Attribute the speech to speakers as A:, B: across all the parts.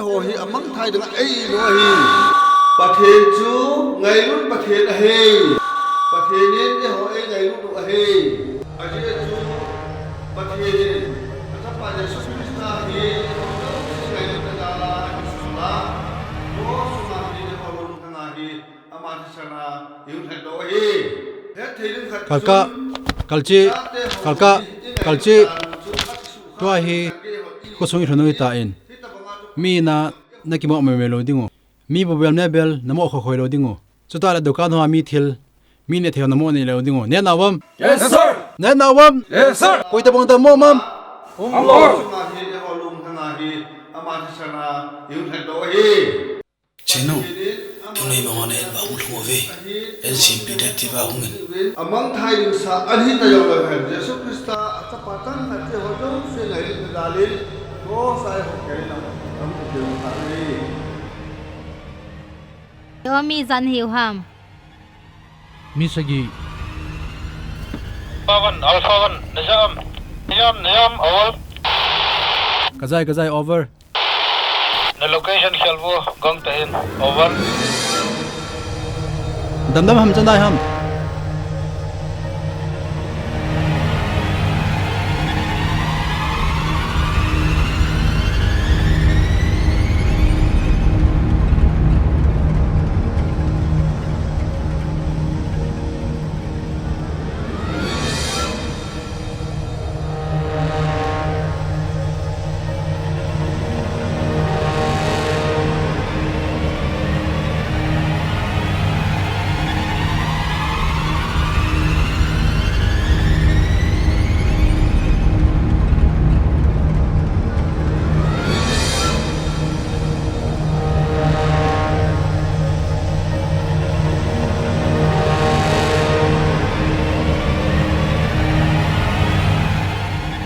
A: โหฮีอมังไทยดังไอ้โหฮีประเทศจูไงรุ่นประเทศเฮประเทศนี้โหไอ้ไงรุ่นตัวเฮอาเจจูประเทศนี้ถ้าไปในสุรินทร์นี้ไงรุ่นตะลาสุราโนสุมาดีในฮอลล์ทั้งอาฮีอามาทิชนายุทธโดเฮเฮ็ดทีนึงขัด
B: kalchi to hi ko songi thonoi ta in mi na nakimo me lo dingo mi bobel ne bel namo kho khoi lo dingo chuta la dukan ho mi thil mi ne theu namo ni lo dingo ne nawam
C: yes sir
B: ne nawam
C: yes sir
B: koi ta bong ta mo mam
C: lord
A: สุมาดีในฮอลล์ทั้งอาฮีอามาทิชนายุทธโดเฮ
D: Chingnu Tinneivah ne ba ulhove LCP detective ungin
A: among Thai sa anhi tayo la bhan Yesu Krista chapatan ate hojo se ngai dalil ko sai ho ke na am ke ta ni
E: yo mi zan hiu ham
B: mi sagi
F: Alpha 1 Nizam awal
B: kazai over
F: the location Khelvo Gong Tain over
B: dam ham chanai ham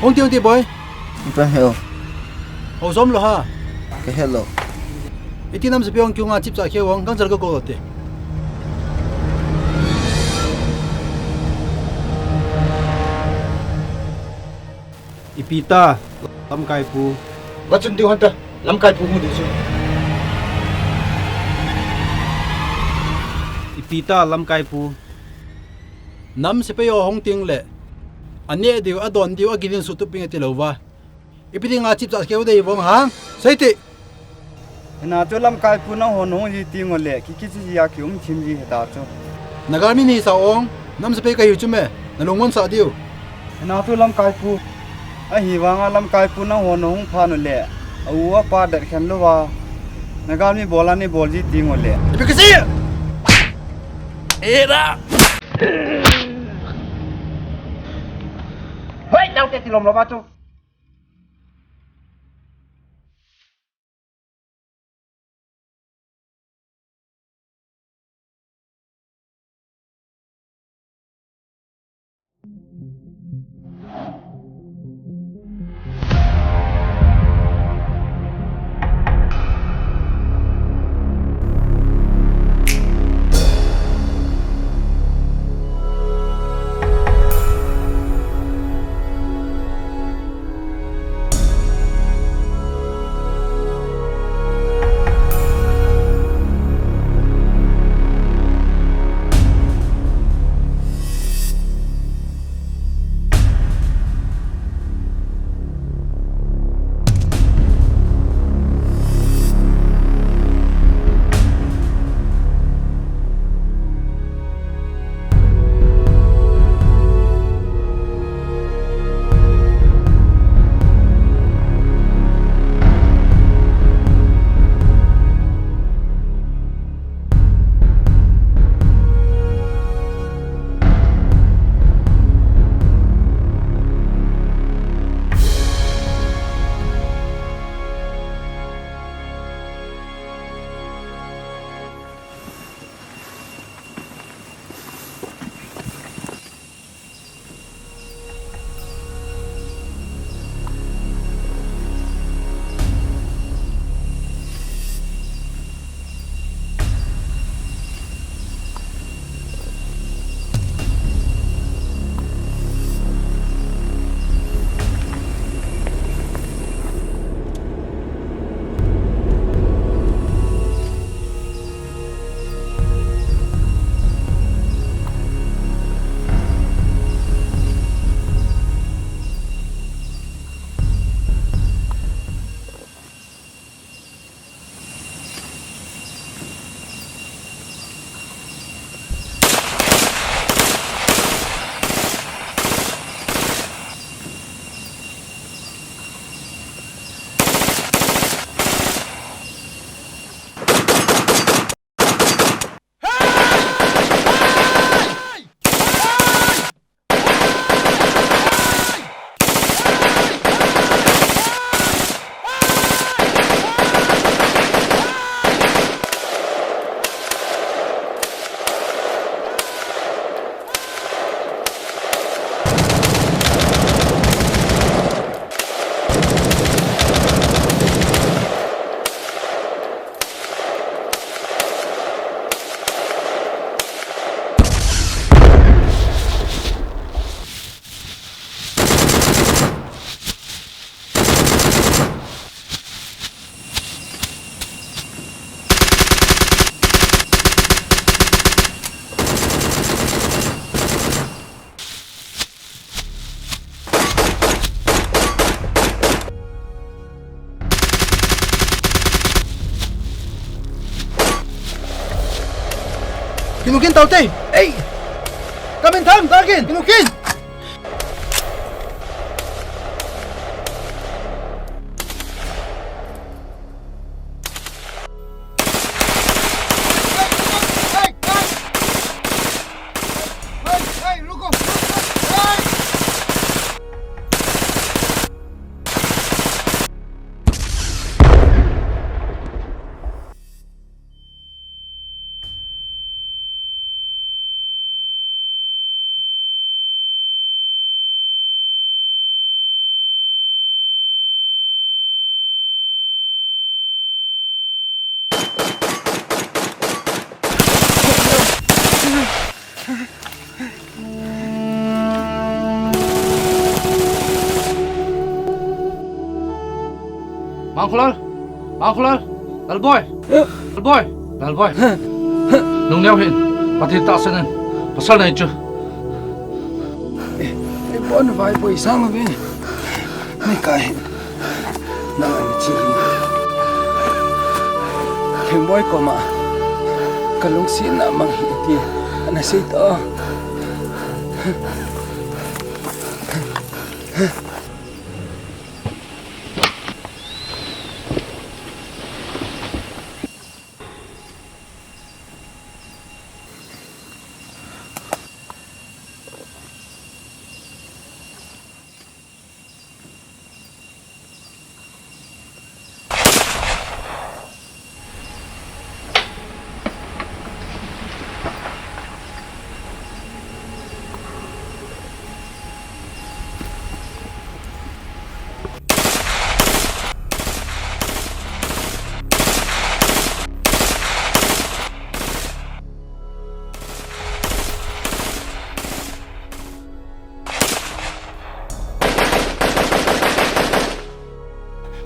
B: Ông tiêu boy.
G: Cái hell.
B: Ông xóm lo ha.
G: Cái hell.
B: Ít tin năm sẽ biết ông kêu ngã chip trả kêu ông căng giờ có cô đấy. Ipita lam kai pu.
C: wachun di hanta lam kai pu mu di su
B: Ipita lam kai pu. Nam sẽ biết ông tiếng lệ. Anh ấy điều adon điều agilin sutu pinga tilova. Ipiti ngã chip trả kêu đây vong hang. Say ti.
G: Na to lam kai pu na ho no ji ti ngole ki ji ya ki thim ji heta cho.
B: Nagarmi ni sa ong nam sẽ biết cái chu me. Na longmon sa điều.
G: Na to lam kai pu. A hi wanga lam kai pu na ho no hung pha no le. Awa pa dar khan lo wa. Nagarmi bola ni bol ji ti ngole.
B: Ipi kasi. Era.
C: hoi dau te tilom lo ba chu
B: Kinukin tao tay. Hey. Kamin tam, tagin. Kinukin.
F: Mangkulal, Thangboi, nung neo hin, pati taasanan, pasal na ito.
C: Bon vai poi sang ve. Mai kai. Na ani chi. Thangboi ko ma. Kalung si na mang hi ti. Ana sei to.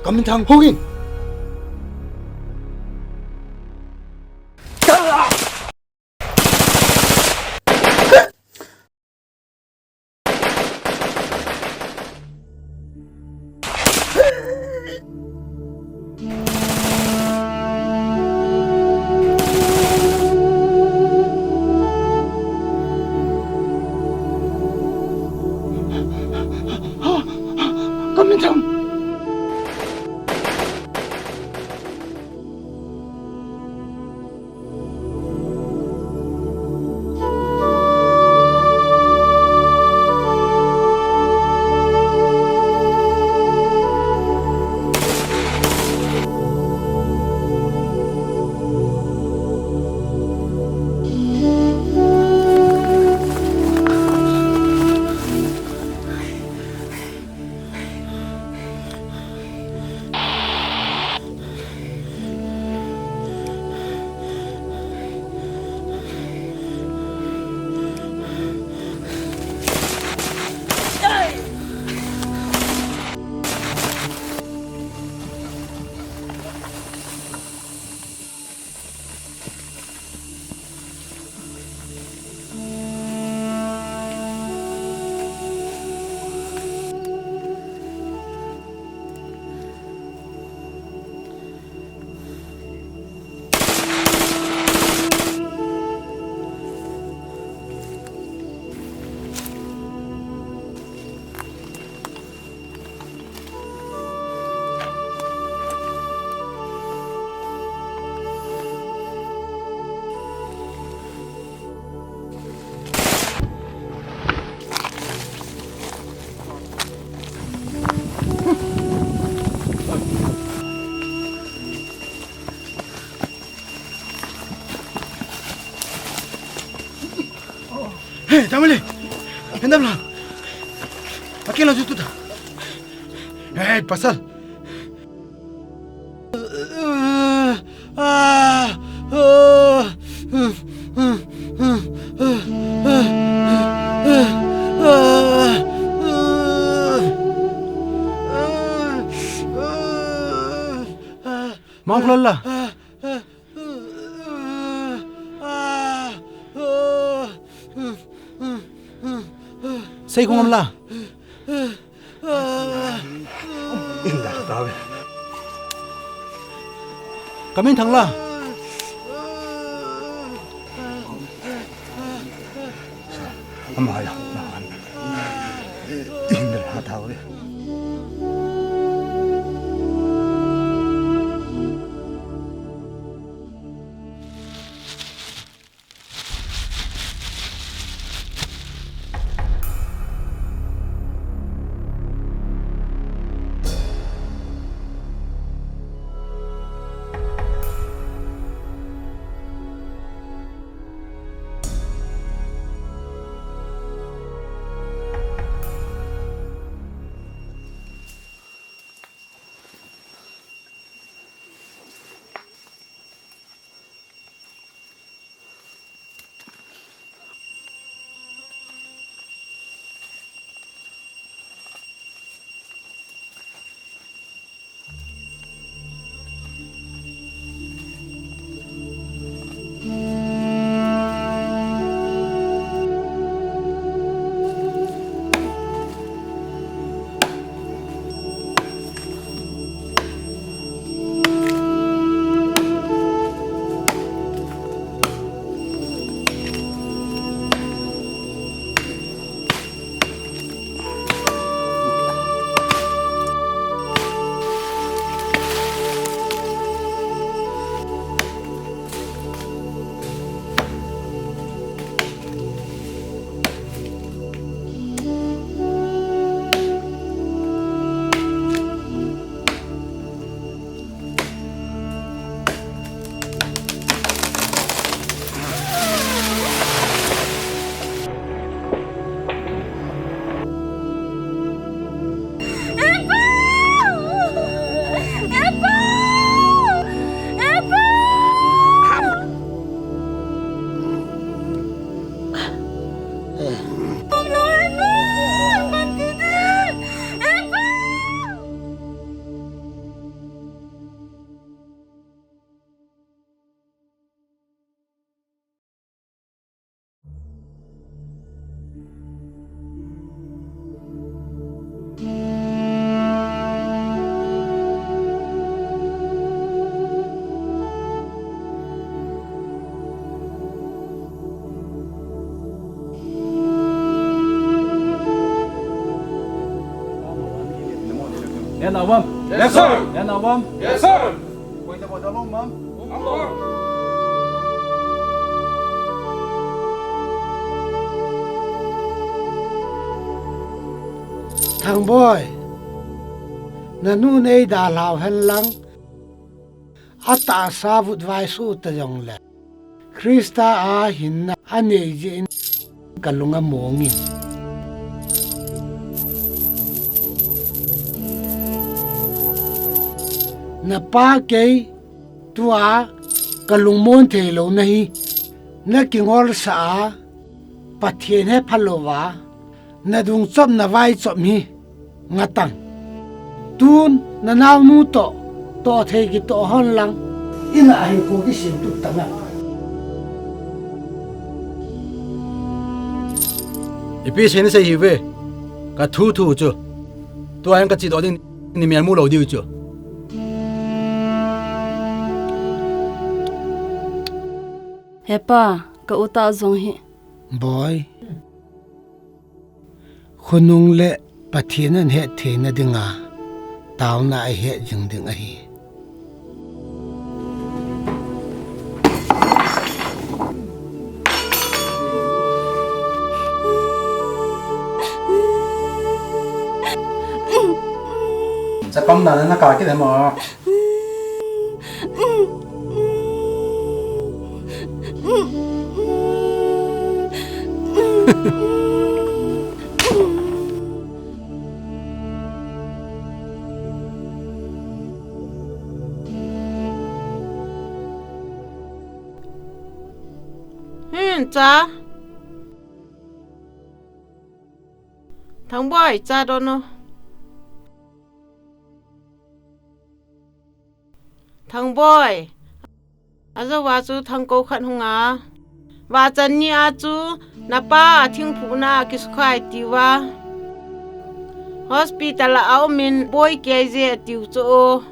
B: Kamintang hongin. Kamintang. Hei, tamale. Hendam lang. Aquilo de tudo. Hei, pasal. Mau keluar lah. Say kung amla.
C: Indah tahu.
B: Kami thang la.
C: Amaya nahan. Indra hataw de.
B: Yan awam.
F: Yes, sir.
B: Yan awam.
F: Yes, sir.
G: Point na dalong, ma'am.
H: Thangboi nanu nei da lau hen lang ata savut vai su ta jong le Krista a hin na ane jin kalunga mongin na pa ke tua kalung mon the lo nahi na kingol sa pathian he phalowa na dung chop na vai chop mi ngatang tun na naw nu to thei ki to hon lang ina ai ko ki sim tu tanga
B: ipi sen se hiwe ka thu chu to an ka chi do ding ni mian mu lo diu chu
I: Hepa ka uta zong hi
H: boy khunung le pathian an he the na dinga taw na ai he jing ding ai
B: sa pam na na ka ki de mo
J: cha Thangboi cha đó nó Thangboi azo wa chu thangko khan hunga wa chan ni a chu na pa thing phu na ki skhai tiwa hospital a au min boy ke je tiu cho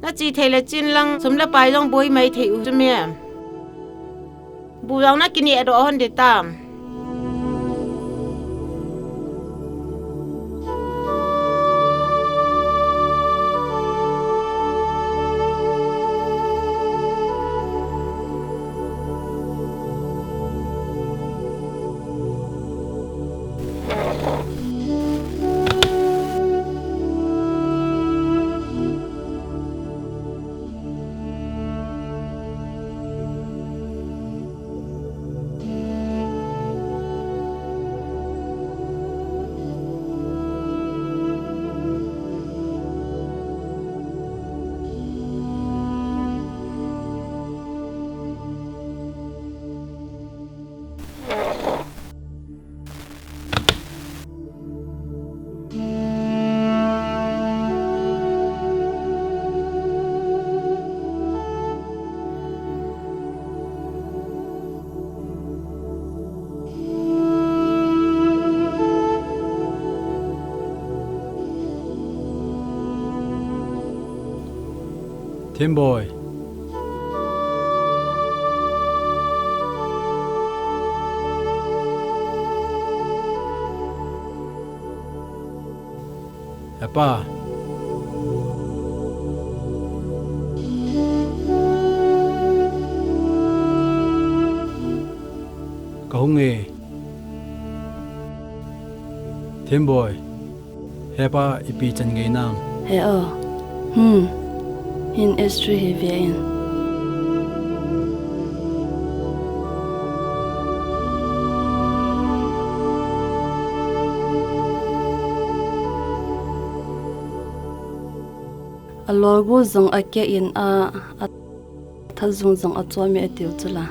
J: na chi thele chin lang somla pai long boy mai thei u me buang na kini ado hon de tam
B: Thangboi Apa Kahunge Thangboi Hepa ipi chan ngai nam
I: He in estri he vein alorgo zong ake in a thazung zong achwami atiu chula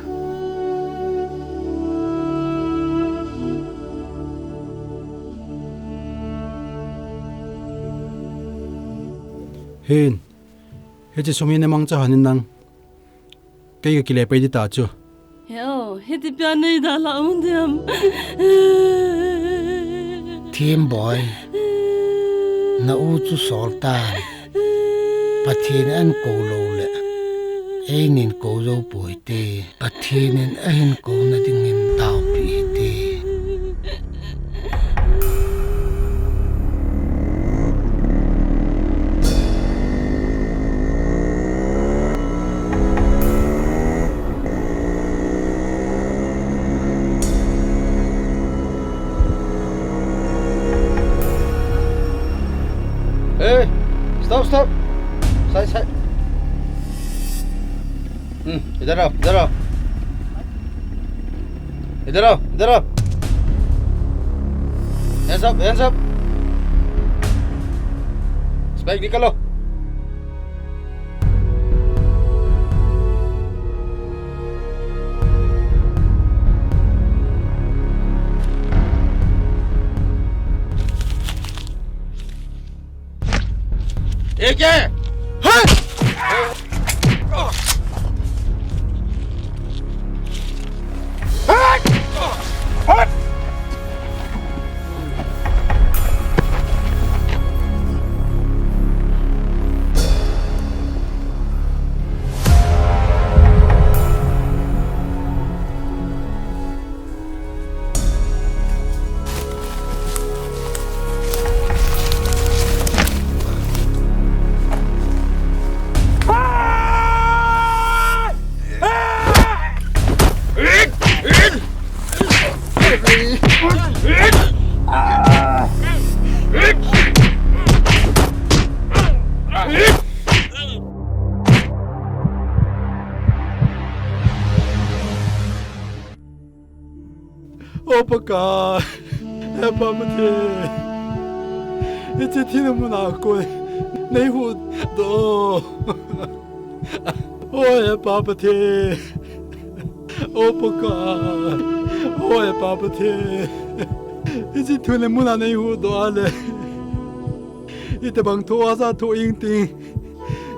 B: Hin Hechi somi ne mangcha hanin nang Kay ka kilay pa di ta chu
I: heti pianei da la undiam
H: Thangboi na u chu soltan pathin an ko lo le einin ko zo poite pathinin ahin ko na dingin taw pi te
G: Hey, stop. Side. इधर आओ hands up spike निकालो एक है
B: Opaka, Hepa mate. It's a Tinneivah neighborhood do. Oh, Hepa mate. Opaka. Oh, Hepa mate. It's a Tinneivah neighborhood do ale. It's a bang THOHHAHSA THOHHAHSA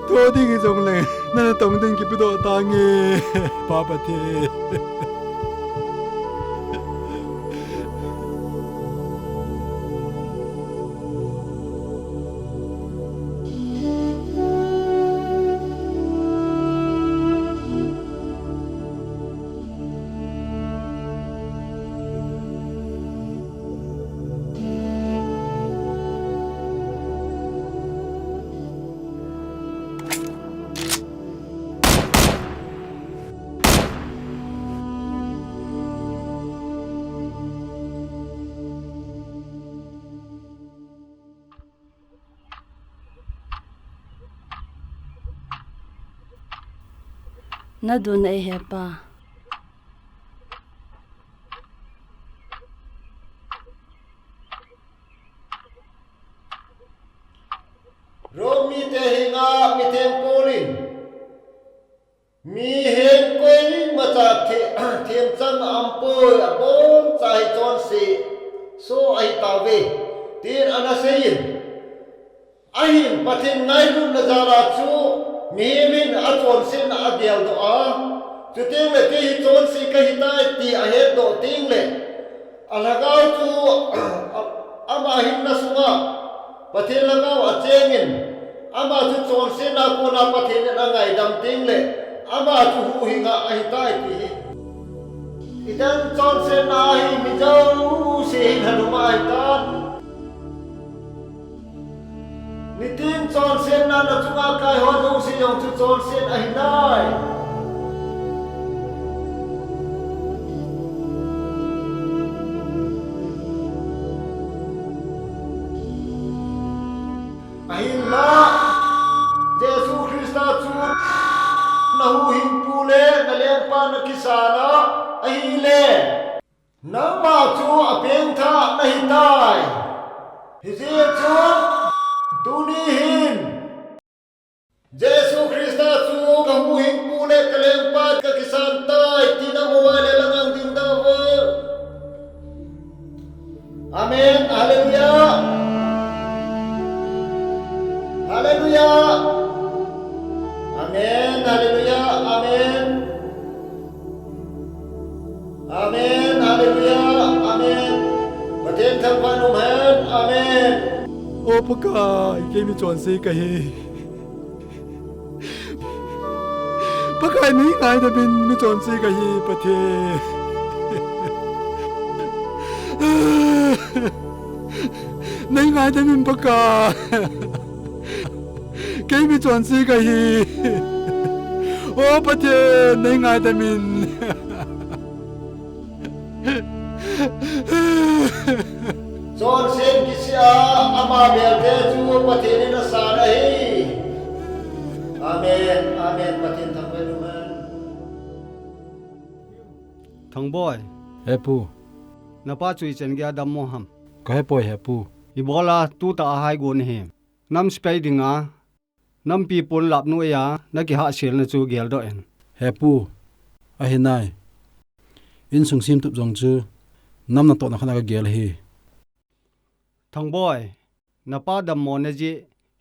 B: Thoding is only. Nana Doungel Kipgen tangi. Papate.
I: na dun ai hepa
A: Romi te hinga mi tempolin mi hen koi macha them chang ampoi abon chai chon si so ai tawe tin anasein ahin pathin ngai lu na jara chu mi min a chon sin a dial do a chu ting le ti chon si ka hi tai ti a he do ting le alagau chu ama hin na sunga pathin lagau a chengin ama chu chon sin na ko na pathin na ngai dam ting le ama chu hu hinga a hi tai ti idan chon sin na hi mi jau si hanu mai tan nitin chon sen na na chunga kai ho dong si yong chu chon sen a hi nai a hi na Jesu Krista chu na hu hin pu le na leng pa na kisana a hi le na ma chu a peng tha na hi nai hi je chu Tuni hin Jesu Krista chu ka hu hin pu le ka leng pa ka kisan tai ti na mo wa le langang din da wo Amen hallelujah Hallelujah Amen hallelujah amen Amen hallelujah amen Paten tham van amen amen
B: ô paka cái mi chọn si cái paka ni ngai da bin mi chọn si cái pathe nei ngai da bin paka cái mi chọn si cái ô pathe nei ngai da min
A: John sen kisia ama belde chu pathin na sa rahi amen amen pathin Thangboi numan
G: Thangboi
B: hepu
G: na pa chui chen gya dam mo ham
B: ka hepo hepu
G: ibola tu ta hai gon he nam spai dinga nam pi pon lap nu ya na ki ha sel na chu gel do en
B: hepu a hinai in sung sim tup jong chu nam na to na khana ka gel hi
G: Thangboi na pa dam mo na ji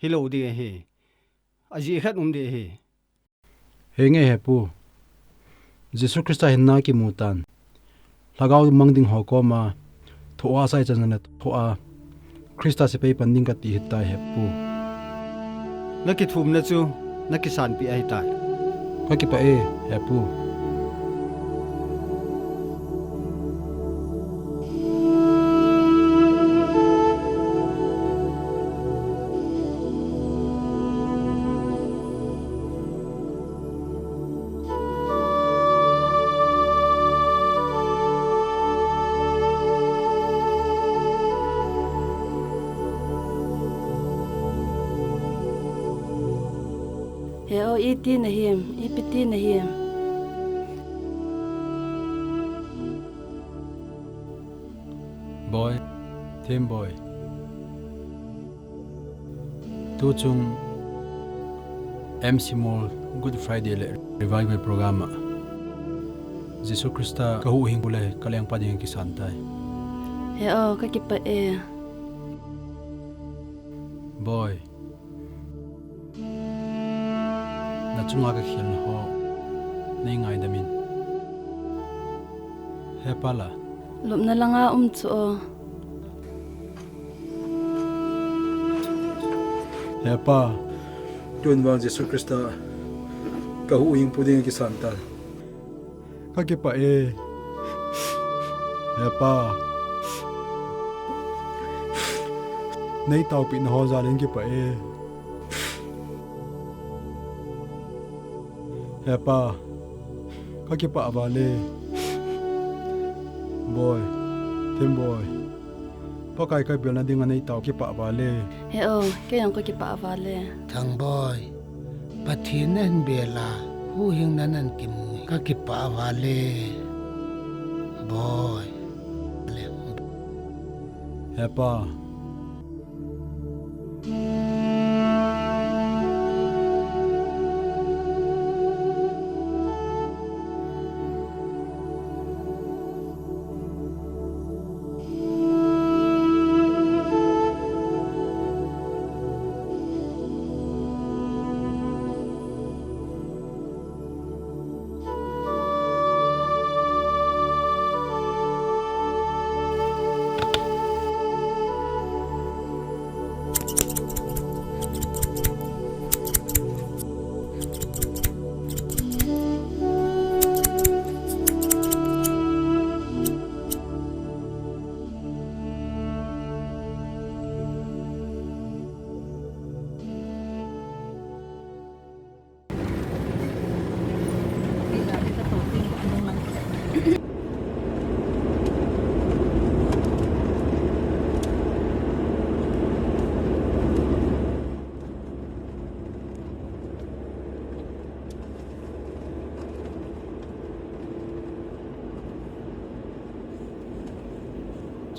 G: hilo di he aji khat de he
B: he nge hepu Jesu Krista hinna ki mutan lagau mangding ho ko ma thoa sai chan na thoa Krista se pe panding ka ti hitai hepu
G: na ki thum na chu na ki san pi ai tai
B: ka ki pa e hepu
I: he o iti na him ipiti na him
B: boy Thangboi tu chung MC Mall Good Friday le revival program Jesu Krista ka hu hing bule kaleng pa ding ki santai
I: he o ka ki pa e
B: boy na chunga ka khil ho nei ngai damin he pala
I: lop na langa chu o
B: he pa tun wang Jesu Krista ka hu hing puding ki santal ka ki pa e he pa nei tau pi na ho za len ki pa e he pa ka ki pa avale boy Thangboi pa kai kai bel na ding anei tau ki pa avale
I: he o ke yang ko ki pa avale
H: Thangboi pathin hen bela hu hing nanan ki mu ka ki pa wale boy le
B: Hepa.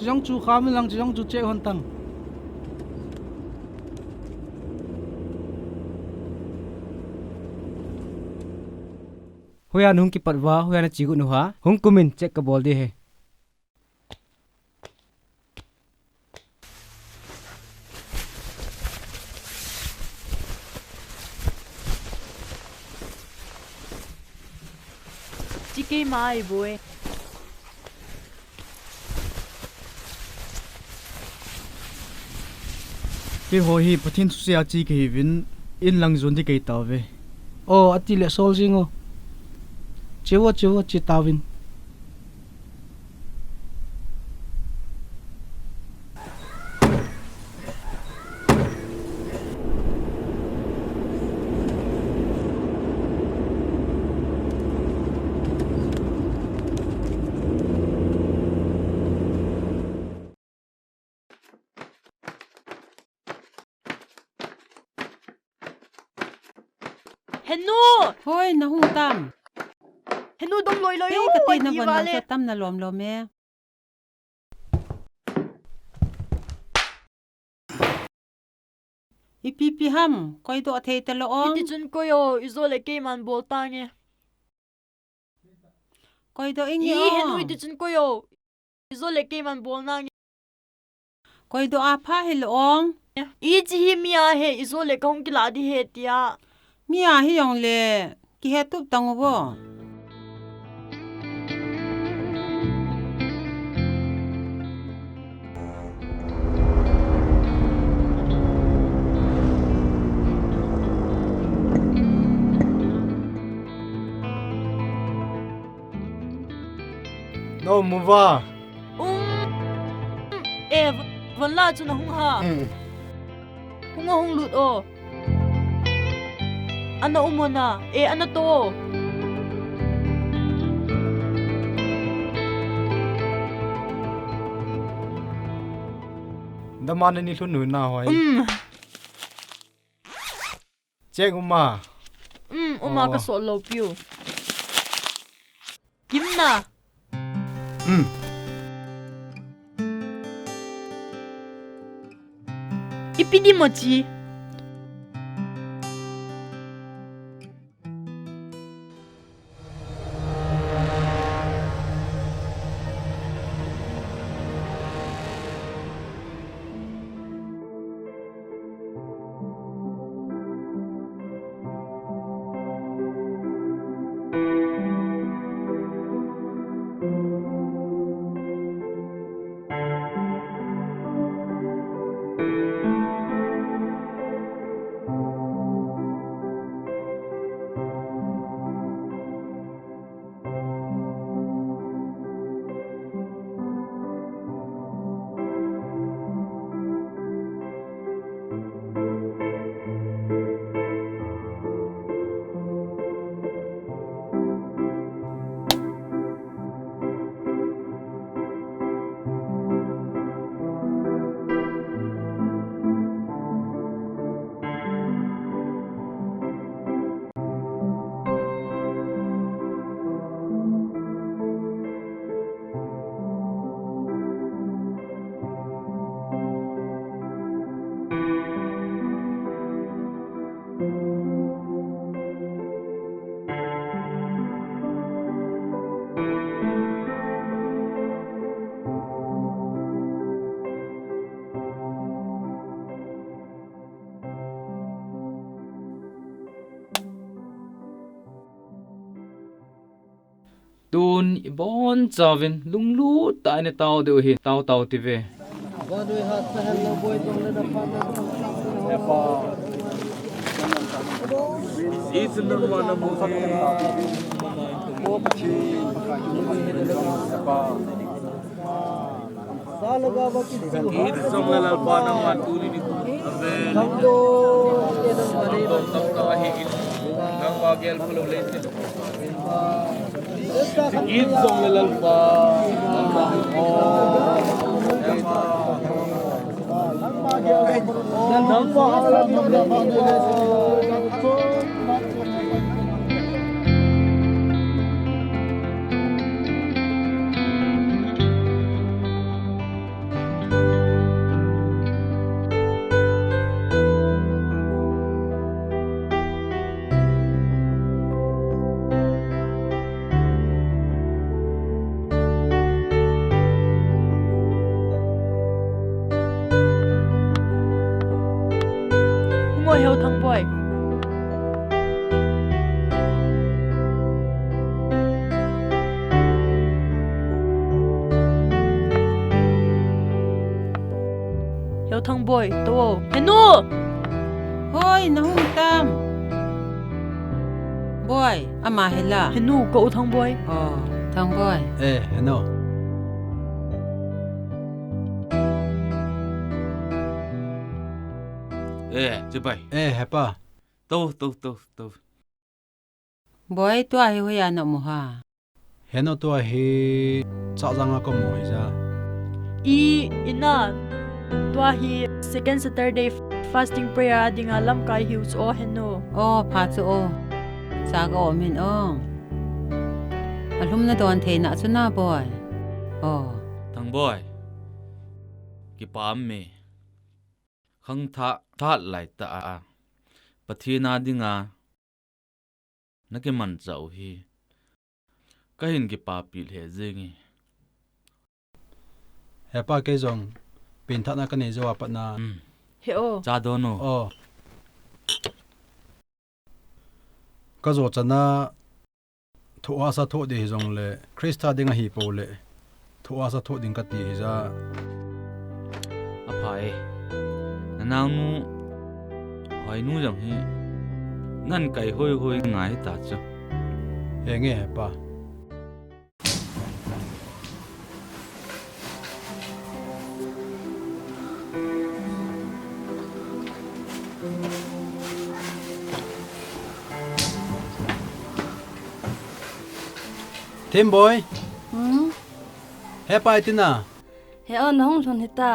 F: Chang chu Khaiminlun chang chu che hon tang.
K: Hoya nung ki patwa hoya na chigu nuha hung kumin check ka bol de he.
L: Chiki mai boy.
K: Ke ho hi pathin su sia chi ke vin in lang zon di kai taw ve.
F: Oh ati le sol jingo. Chewa chi tawin.
L: Henu!
M: Hoi na hung tam.
L: Henu dong loi loi
M: Hey,
L: oh,
M: kati na
L: di
M: ban
L: wale.
M: sa tam na lom lom e. Ipipi ham, koi do thei ta lo ong.
L: Iti chun ko yo izole ke man bol tange.
M: Koi do ingi
L: I henu
M: ong.
L: iti chun ko yo izole ke man bol nange.
M: Koi do apa he lo ong.
L: I chi hi mia he izole kong ki la di he tia.
M: Mia hi yong le ki he tup tang bo.
K: No muwa.
L: Van la chun hung ha. Hung hung lut o. Ana umona ana to.
K: Daman ni thun nu na hoi. Check uma.
L: Uma ka so lo piu. Kimna. Ipidi mochi.
F: kun ibon chawin lunglu ta ne taw de hi taw ti ve
N: Isnang mana mo Isong lalpa ng matuli ni Avel Nangkahiin Nang wagel full of laces Isong lalpa
L: Ngồi heo Thangboi. Heo Thangboi, to. Henu.
M: Hoy, nahung tam. Boy, ama hela.
L: Henu ko Thangboi.
M: Oh, Thangboi.
B: Heno.
N: chứ bay
B: hepa
N: tô
M: Boy, tua hi hoya na mo ha.
B: Heno tua hi cha janga ko mo hi ja.
L: Ina. Tua hi second Saturday fasting prayer adinga lam kai hius o henu.
M: Oh, pha chu o. Sa go min ong. Alum na don the na chu na boy. Oh,
N: Thangboi ki pam me khang tha lai ta pathina dinga nake man chau hi kahin ki pa pil he zengi
B: Hepa ke jong pin thana ka ne jawa patna
L: He o.
N: cha dono
B: ka zo chana THOHHAHSA tho de jong le Krista dinga hi po le THOHHAHSA tho ding ka ti hi ja
N: aphai nanang nu hoi nu jang hi ngan kai hoi ngai ta chu
B: nge hepa Thangboi. Hepa itina.
I: He on nahung thon hita.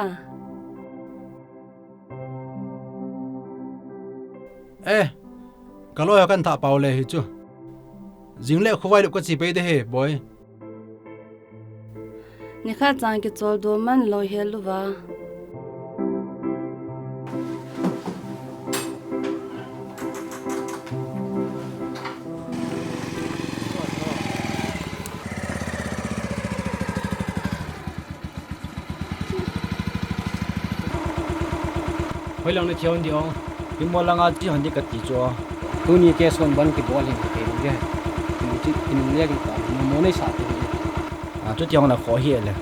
B: Kalau ya kan tak pau le hi chu. Jingle khowai lu ko chi pe de he boy.
I: Ni kha chang ki chol do man lo he lu wa.
K: Hoi lang na chion di ong. Ki mo lang a chi han di ka ti cho. Tu ni ke son ban ki bol hin ke ge. Ni chi in le ki ta mo nei sa ti. Chu chiong na kho hi le.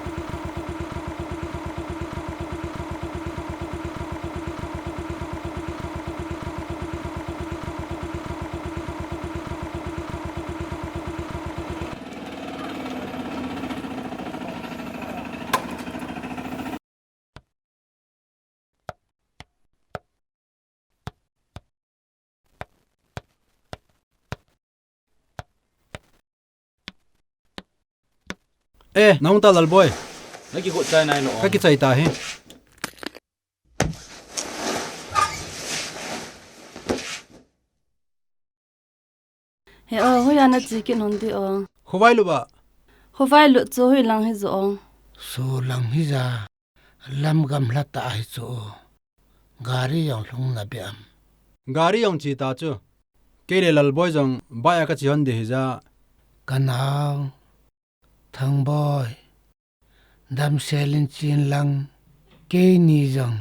B: Nong ta lal boy.
N: naki ko chai nai no
B: Ka ki chai ta he.
I: He o hoya na chi ki non di o.
B: Khowai lu ba.
I: Khowai lu cho hoi lang hi zo ong.
H: So lang hi za lam gam la ta hi cho gari yong lung na biam
B: Gari yong chi ta chu. Ke le lal boy jong ba ya ka chi hon de hi ja.
H: kanang Thangboi dam selin chin lang ke ni jong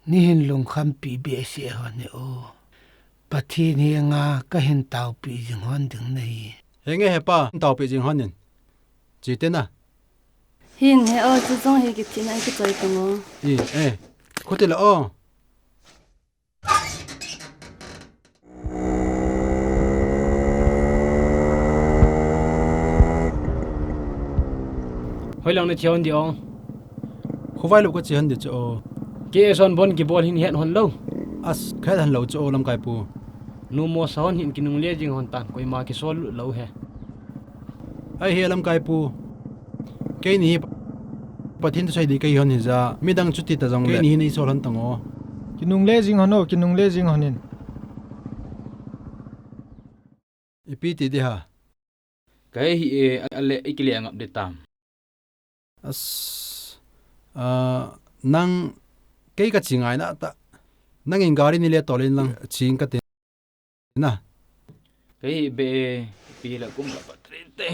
H: ni hin lung kham pi be se ho ne o pathi ni nga ka hin taw pi jing hon ding nei
B: Henge hepa taw pe jing honin. chỉ tên à
I: hin he o chu zong he ki tin ai ki choi tamo
B: có tên là o
K: hoi lang na chion di ong
B: không phải lúc có chỉ hơn được cho
K: ke son bon ki bol hin hiện hon lo
B: as khai hành lâu cho làm cái pu
K: nu mo son hin kinung le jing hon tan koi ma ki sol lo he
B: ai he làm cái pu cái này pathin sai đi cái hon hi za midang chuti ta jong cái này nei sol han tango
C: kinung le jing hono kinung le jing honin
B: ipi ti di ha
N: cái hi ale ikile ngap de tam
B: as nang cái chingai na ta nang in gari ni le tolin lang ching ka te na
N: cái be pi la kum ka patrete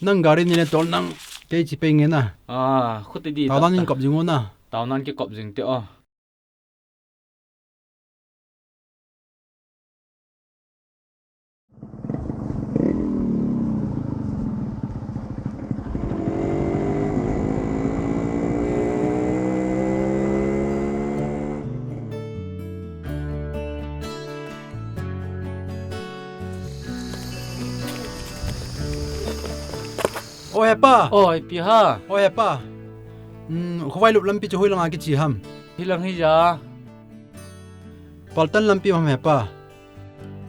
B: nang gari ni le tol nang cái chi pe nge na
N: khut di
B: tao nan cop jing na
N: tao nan cái cọp jing te o
B: ôi pa
F: ôi pi ha
B: ôi pa không phải lúc làm pi cho hoi lang cái chi ham
F: hi lang hi ja
B: paltan làm pi ham pa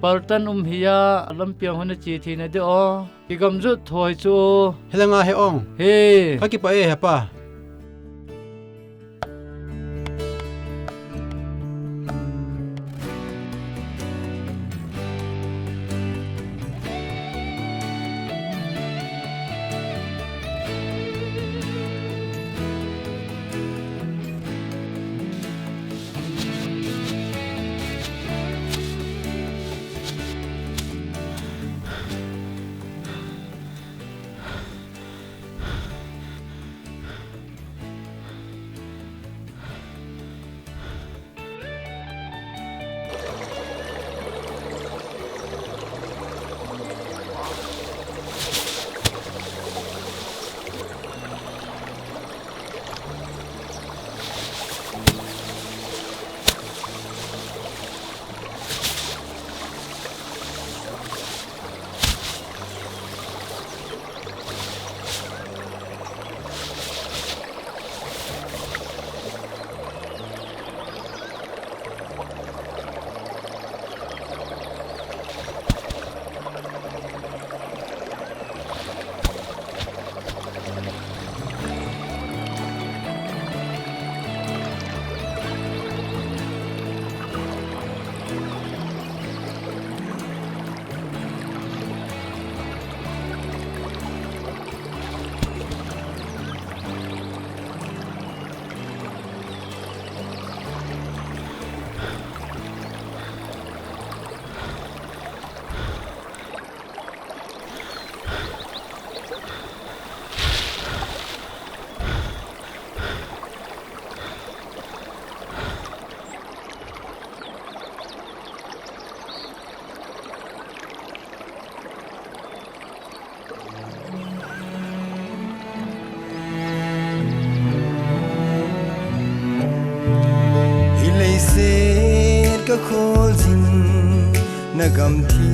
F: paltan hiya lam pi hon chi thi na de o ki gam zu thoi chu
B: helanga he ong
F: he
B: ka ki pa e pa
O: ka khol jing na gam thi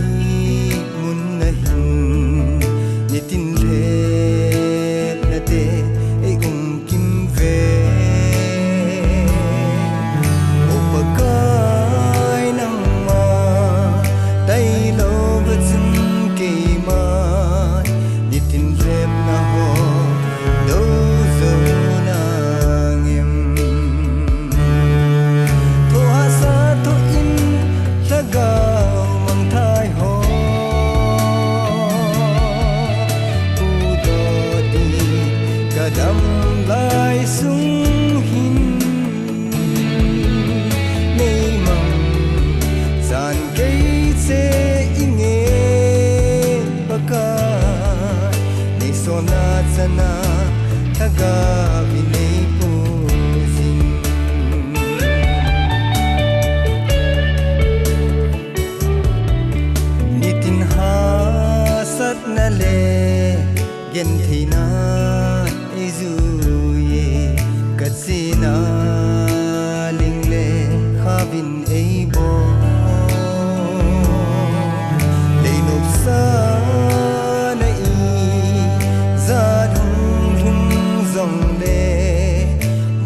O: mun na hin ni tin the na te e kim ve o pa kai nang ma dai lo ba chim ke ma ni tin rem na ho do zo na ngem THOHHASA to in tagaw mang thai ho pu do di kadam lai sung hin nei mang san kei se inge baka nei so na chana thaga vinay pusin nitin hasat na le gen thina izuye katsina lingle khavin eibo leinop sa na i za dhung dhung zong le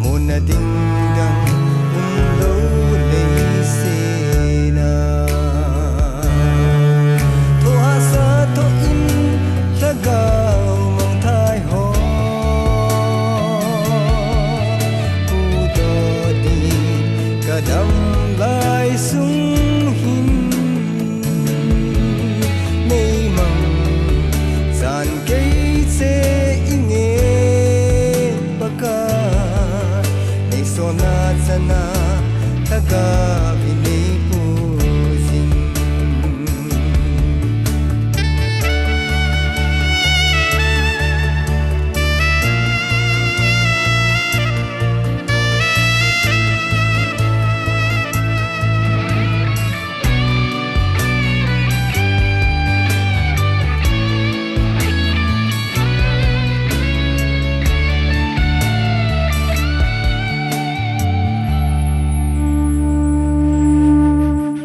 O: mona ding dang lo le se na thohhasa tho in thaga mong thai ho pu do di kadam lai sung hin nei mang san kei se inge baka Niso na sana thaga vinay pusin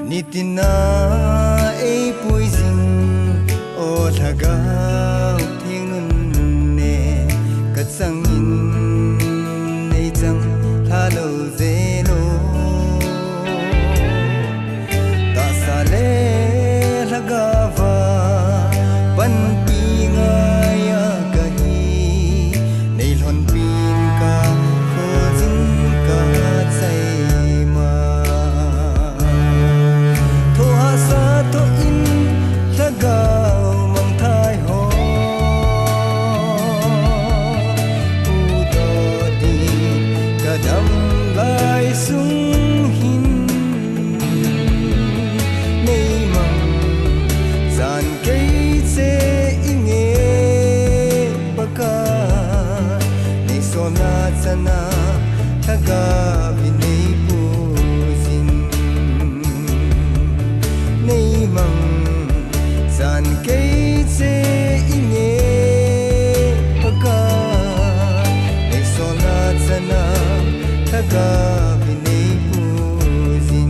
O: nitina ei puizing o thaga thingnun ne katsangin nei chang thalo zeno ta sale thaga va ban pi nga ya ka hi nei lon pin ka kho jin ka chai ma thohhasa tho in thaga mong thai ho pu do di kadam lai sung hin nei mang zan kei che inge baka Niso na sana thaga vinay pusin nei mang san kei che inge baka Niso na sana thaga vinay pusin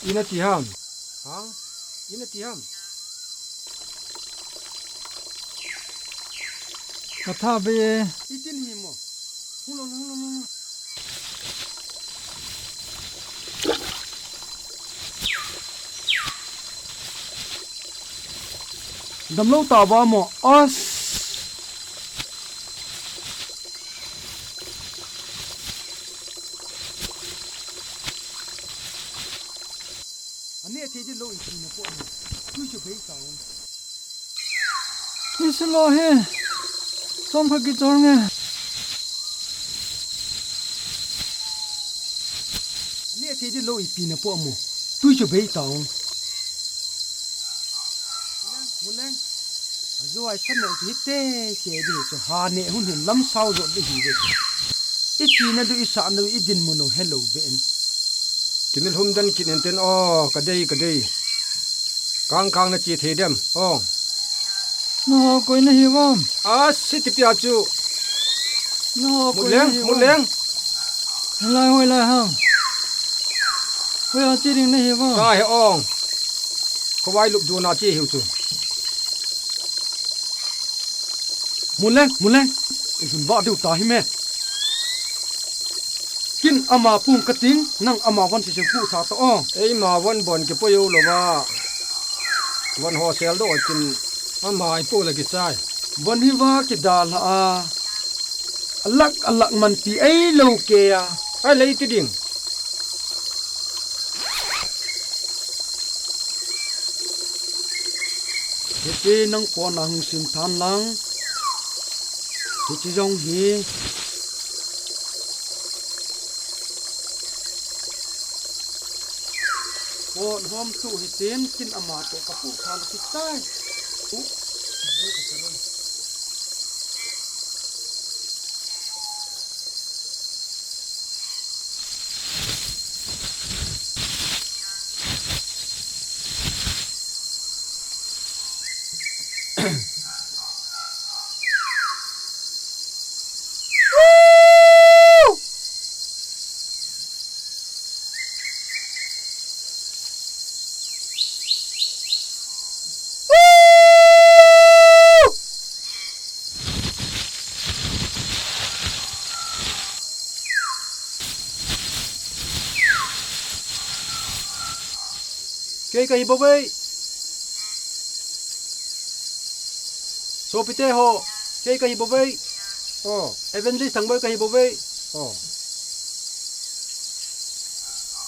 K: ina ti ham ha ina ti ham
C: กระทาเบอีจินหิมหุ่นลงดำลูกต่อบอหมออสอันนี้ที่จะลูกอีกทีนะพวกนี้ดูจะไปต่อนี่สโลเฮส้มผักกิจงเนี่ยอันนี้ที่จะลูกอีกทีนะพวกมึงดูจะไปต่อมุนแรงrồi sân nấu thì tê chế đi cho hà nè hun hình lắm sao rồi đi gì vậy ít chi nó đi sạn rồi ít din muốn nấu hello bên
K: chỉ nên hôm dân chỉ nên tên cái đây càng nó chỉ thế đêm
C: nó coi nó hiểu không
K: xí tiếp theo chú
C: nó
K: một leng
C: hồi lại không bây giờ chỉ định nó hiểu không
K: ai có vài lúc dù nào chỉ hiểu chú
C: มุนแรงสุนบ้าดูตาให้แม่กินอามาปุ่งกระติงนั่งอามาวันเสียผู้สาตอ
K: เอ้ยมาวันบนเก็บไปอยู่หรอวะวันหอเซลโดกินอามาไอ้ปูเลยกินใจ
C: วันที่ว่ากิดาละอัลลักมันตีไอ้โลเกีย
K: ไอ้เลยติดิ่ง
C: เฮ้ยนั่งปอนังสินทานลังที่จะยองฮีโอ้หอมตู้ให้เต้นกินอามาตัวกับผู้ทานที่ใต้อุ๊ดูกันเลย
B: cái hiệp bơi số pite ho cái hiệp bơi evangelist Thangboi cái hiệp bơi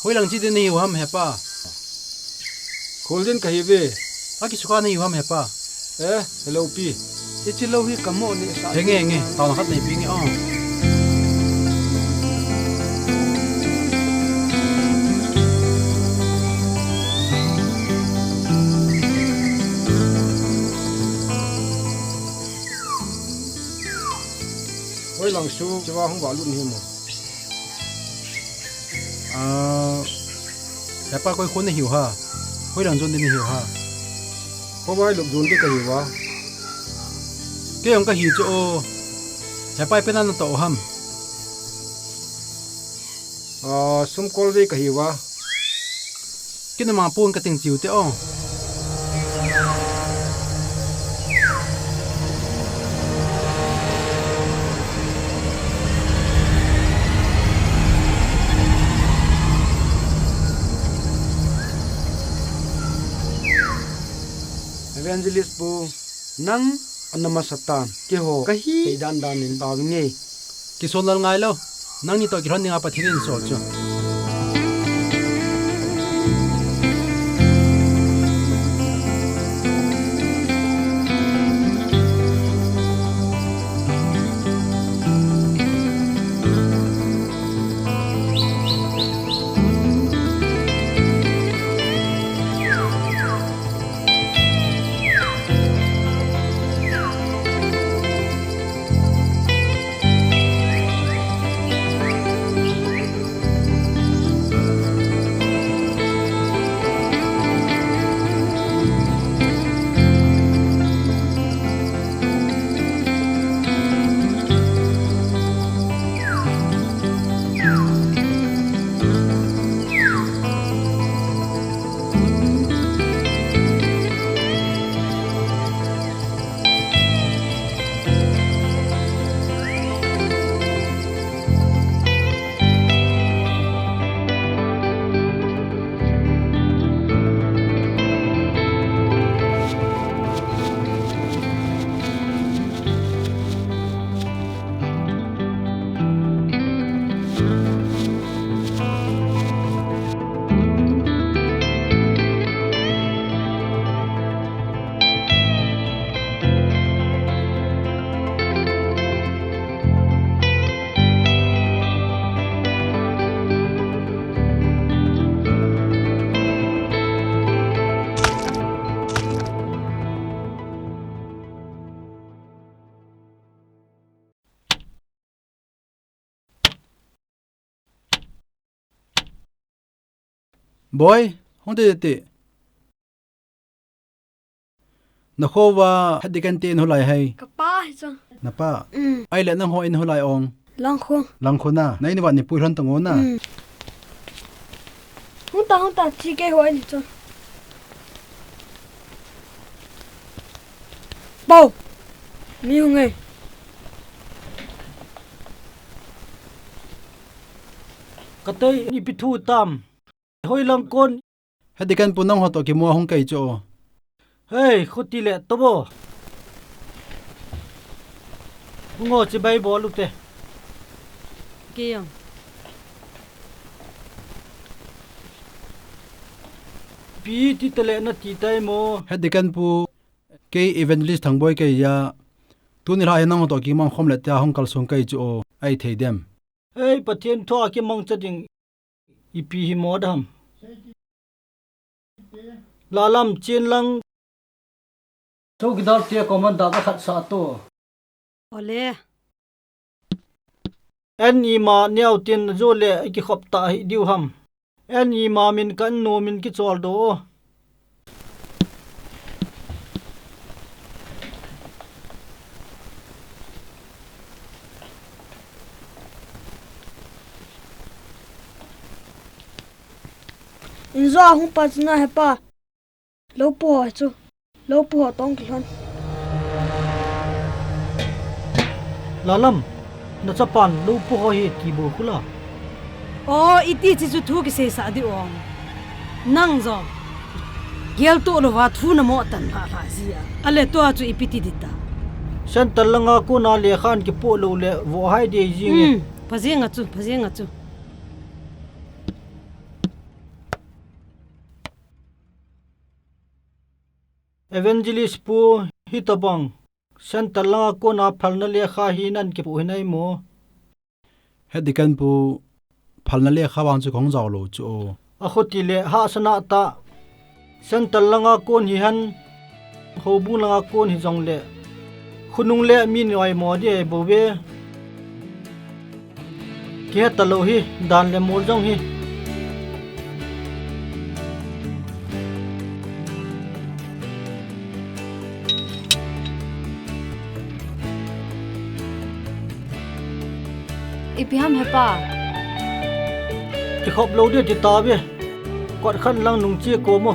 B: hồi lần chỉ đến nhiều ham hẹp pa
K: golden cái hiệp
B: cái suka nhiều ham hẹp pa
K: hello pi
C: cái chỉ lâu hi cầm mỏ này
B: nghe tao nó phát này pi nghe
K: lòng su cho vào không vào luôn hiểm
B: hẹp pa coi khốn này hiểu ha hồi lần zone này hiểu ha
K: có vài lúc zone cái hiểu à
B: cái ông cái hiểu cho hẹp pa bên nó tổ ham
K: sum call về cái hiểu à
B: cái nó mà buông cái tiếng chiều thế
C: evangelist bu nang anama satan ke ho kahi dan in taw nge
B: ki sonal ngai lo nang ni to ki ron ninga pathirin so cho boy honde te na khowa hadikan te no lai hai
L: Kapa hizo.
B: na pa ai le nang ho in ho lai ong lang kho na nai ni wa ni pu ran tang ona
L: Hunta chi ke hoi ni cho. Bao. Mi hung ai.
K: Katay ni pithu tam. Hoi lang kon.
B: hadikan punang ho to ki mo hong kai cho
K: Hey, khuti le tobo. Ngo chi bai bo lu te.
M: Kiyang.
K: Pi ti tele na ti tai mo.
B: hadikan pu ke evangelist Thangboi ke ya tu ni la nang ho to ki mang khom le ta hong kal song kai cho ai thei dem
K: Hey, patien tho ki mang chading. Ipi hi modam. Lalam chen lang. So gidar tia komanda ba khat sa to.
L: Ole.
K: En i ma niaw tin zo le ki khop ta hi diu ham. En i ma min kan no min ki chol do.
L: Inzo hung pa chna he pa. Lo po chu. Lo po tong klon.
K: Lalam na chapan lu pu ho hi ki bo kula.
P: Oh, iti chi chu thu ki se sa di ong. Nang zo. Gel to lo wa thu na mo tan ha ha zia. Ale to chu ipiti dita.
K: San talanga ko na le khan ki po lo le wo hai de jing.
P: Phajenga chu.
K: Evangelist pu hitabang san talanga ko na phalna le kha hi nan ki pu hinai mo.
B: hadikan pu phalna le khawang chu khong jaw lo chu
K: A khoti le ha sana ta san talanga kon hi han hobu langa kon hi jong le khunung le mi noi mo de bo be ke ta lo hi dan le mol jong hi
I: Ipiham hepa.
K: Ki khop lo de ti ta be kwat khan lang nung chi ko mo.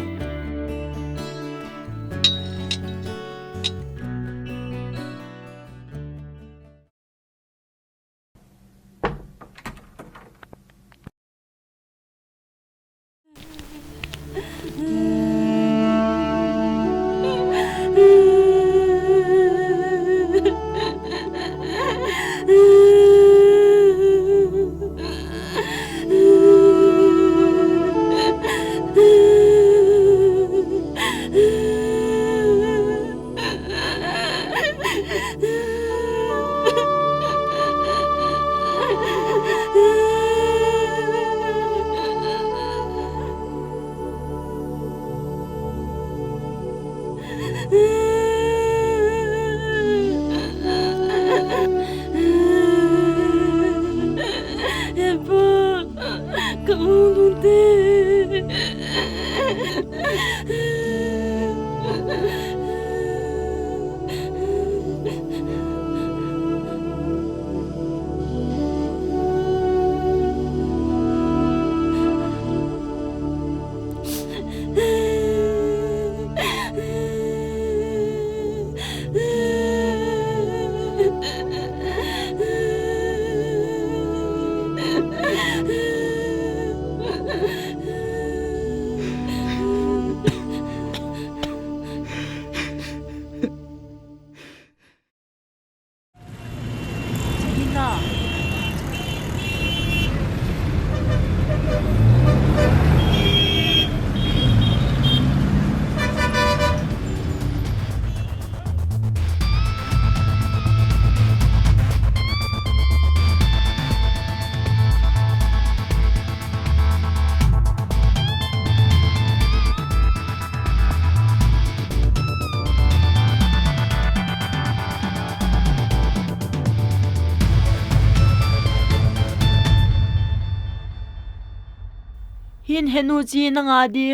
L: hin henu chi na nga di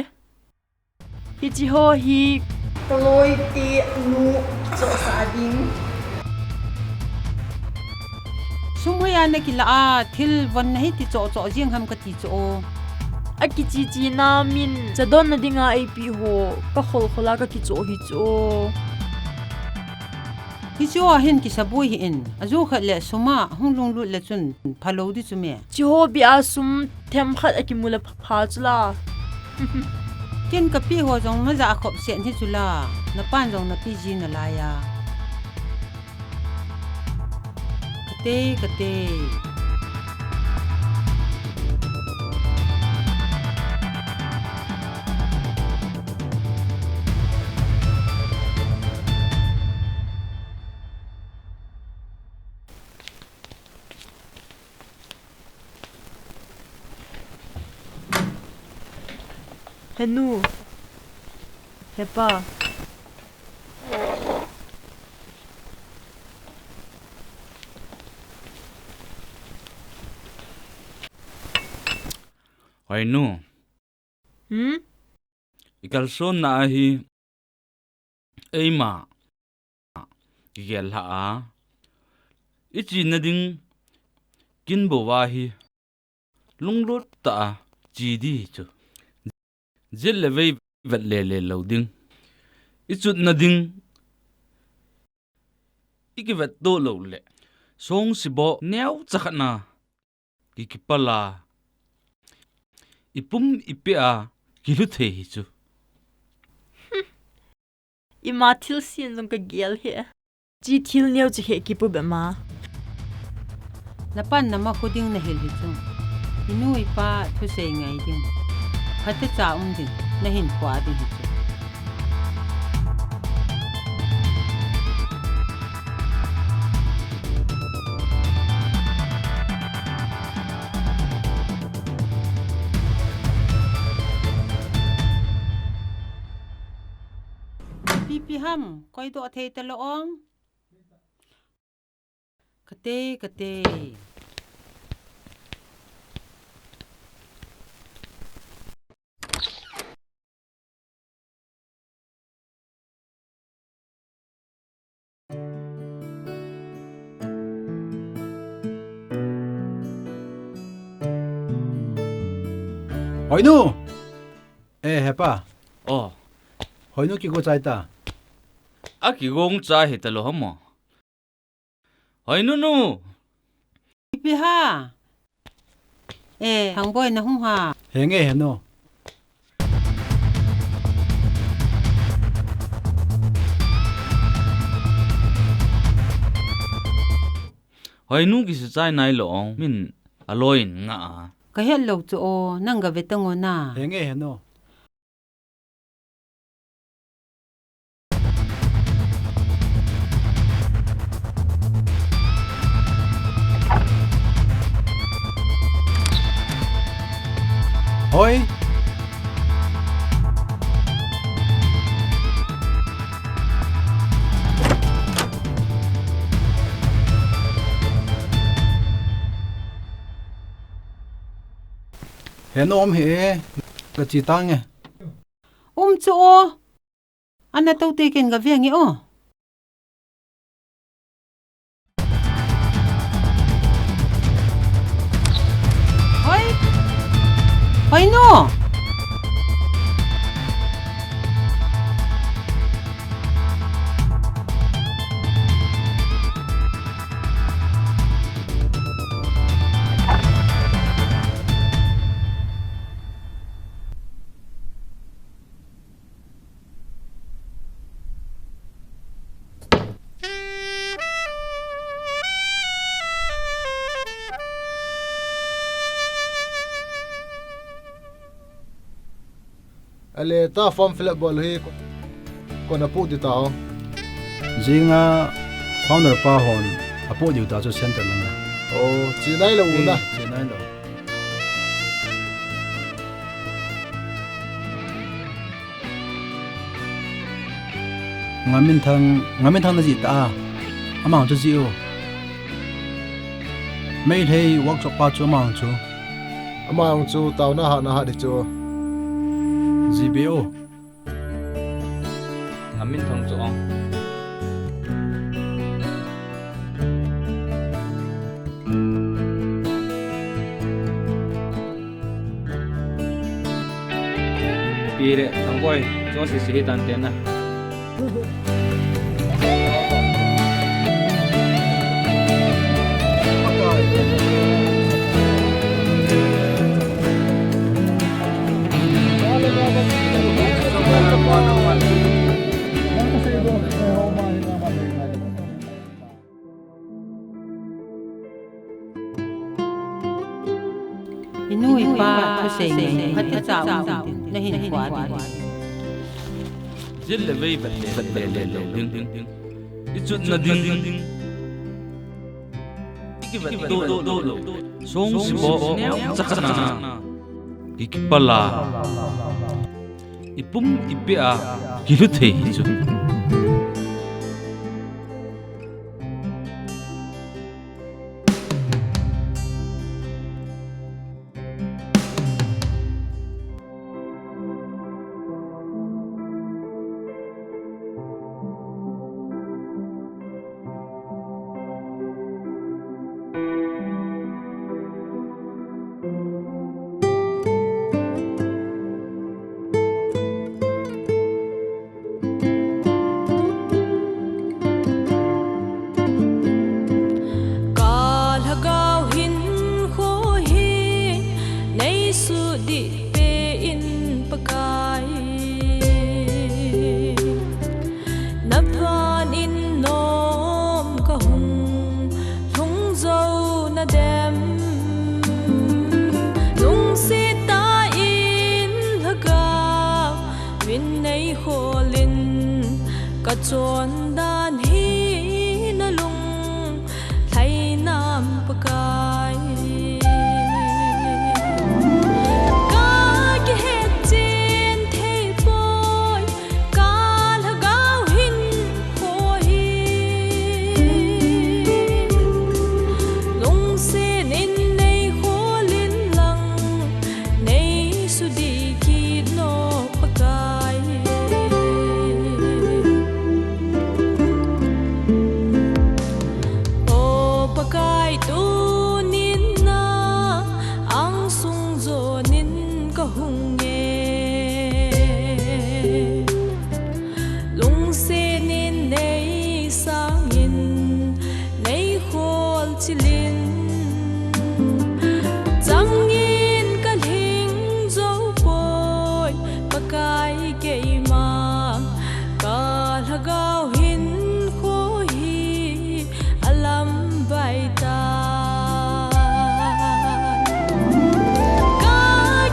L: hi chi ho hi kaloi ti nu cho sa ding
M: sumaya na kila thil van na hi ti cho cho jing ham ka ti cho
L: aki chi chi na min chadon na dinga ap ho ka khol khola ka ki cho hi cho
M: hi cho hin ki sabui hi in azu khat le suma hunglung lu le chun phalo di chume
L: chi ho bi asum them khat aki mula pha chula
M: ken ka pi ho jong ma za khop sen hi chula na pan jong na pi ji na la ya kate
L: henu hepa
N: Hainu ikalson na hi eima gel ha ichi na ding kin bo wa hi lunglut ta chi di chu zil le vei vet le loading ichut na ding ikivet do lo le song sibo neu chakhna kikipala ipum ipea kilu the hi chu
L: ima thil sin jong ka gel he chi thil neu chi he ki pu be ma
M: na pan na ma khuding na hel hi chu inu ipa thu se ngai ding khate cha ding na hin kwa di hi chu pi ham koi do the ta lo ong kate
B: Hainu hepa
N: oh
B: Hainu ki go chai ta
N: aki gong cha he ta lo hamo Hainu nu
M: pi ha Thangboi na hung ha
B: henge heno
N: Hainu ki se chai nai lo ong min aloin nga
M: ka hel lo chu o nang ga vetango na
B: henge heno Hoi heno he ka chi tang e
M: chu o ana tau te ken ga vengi o Hoi no
A: ale ta form fill up bol hi ko na pu di tao
B: zinga founder pa hon apo diu ta cho center langa
A: o chi nai lo na
B: chi nai lo ngamin thang na ji ta amang cho ji o mai thei workshop pa cho mang cho
Q: ama ang chu tau na ha di chu
B: GBO
N: ngamin thong chu ong pire Thangboi cho si tan ten na
M: Inui pa thu sei ngai phat cha na hin khwa di
N: jil le vei bat le ding ichut na ding iki bat do song si bo chakna ikpala ipum ipia hilu thei chu
R: chọn đàn hi na lung thay nam pakai ka ki het chin thei boy ka la gao hin ho hi lung se nin nei ho lin lang nei su di ki no pakai pakai tu nin na ang sung zo nin ka hung nge lung se nin nei sang in nei khol chilin chang in ka ling zo boy pakai ke ma ka lagao hin kho hi alam bai ta ka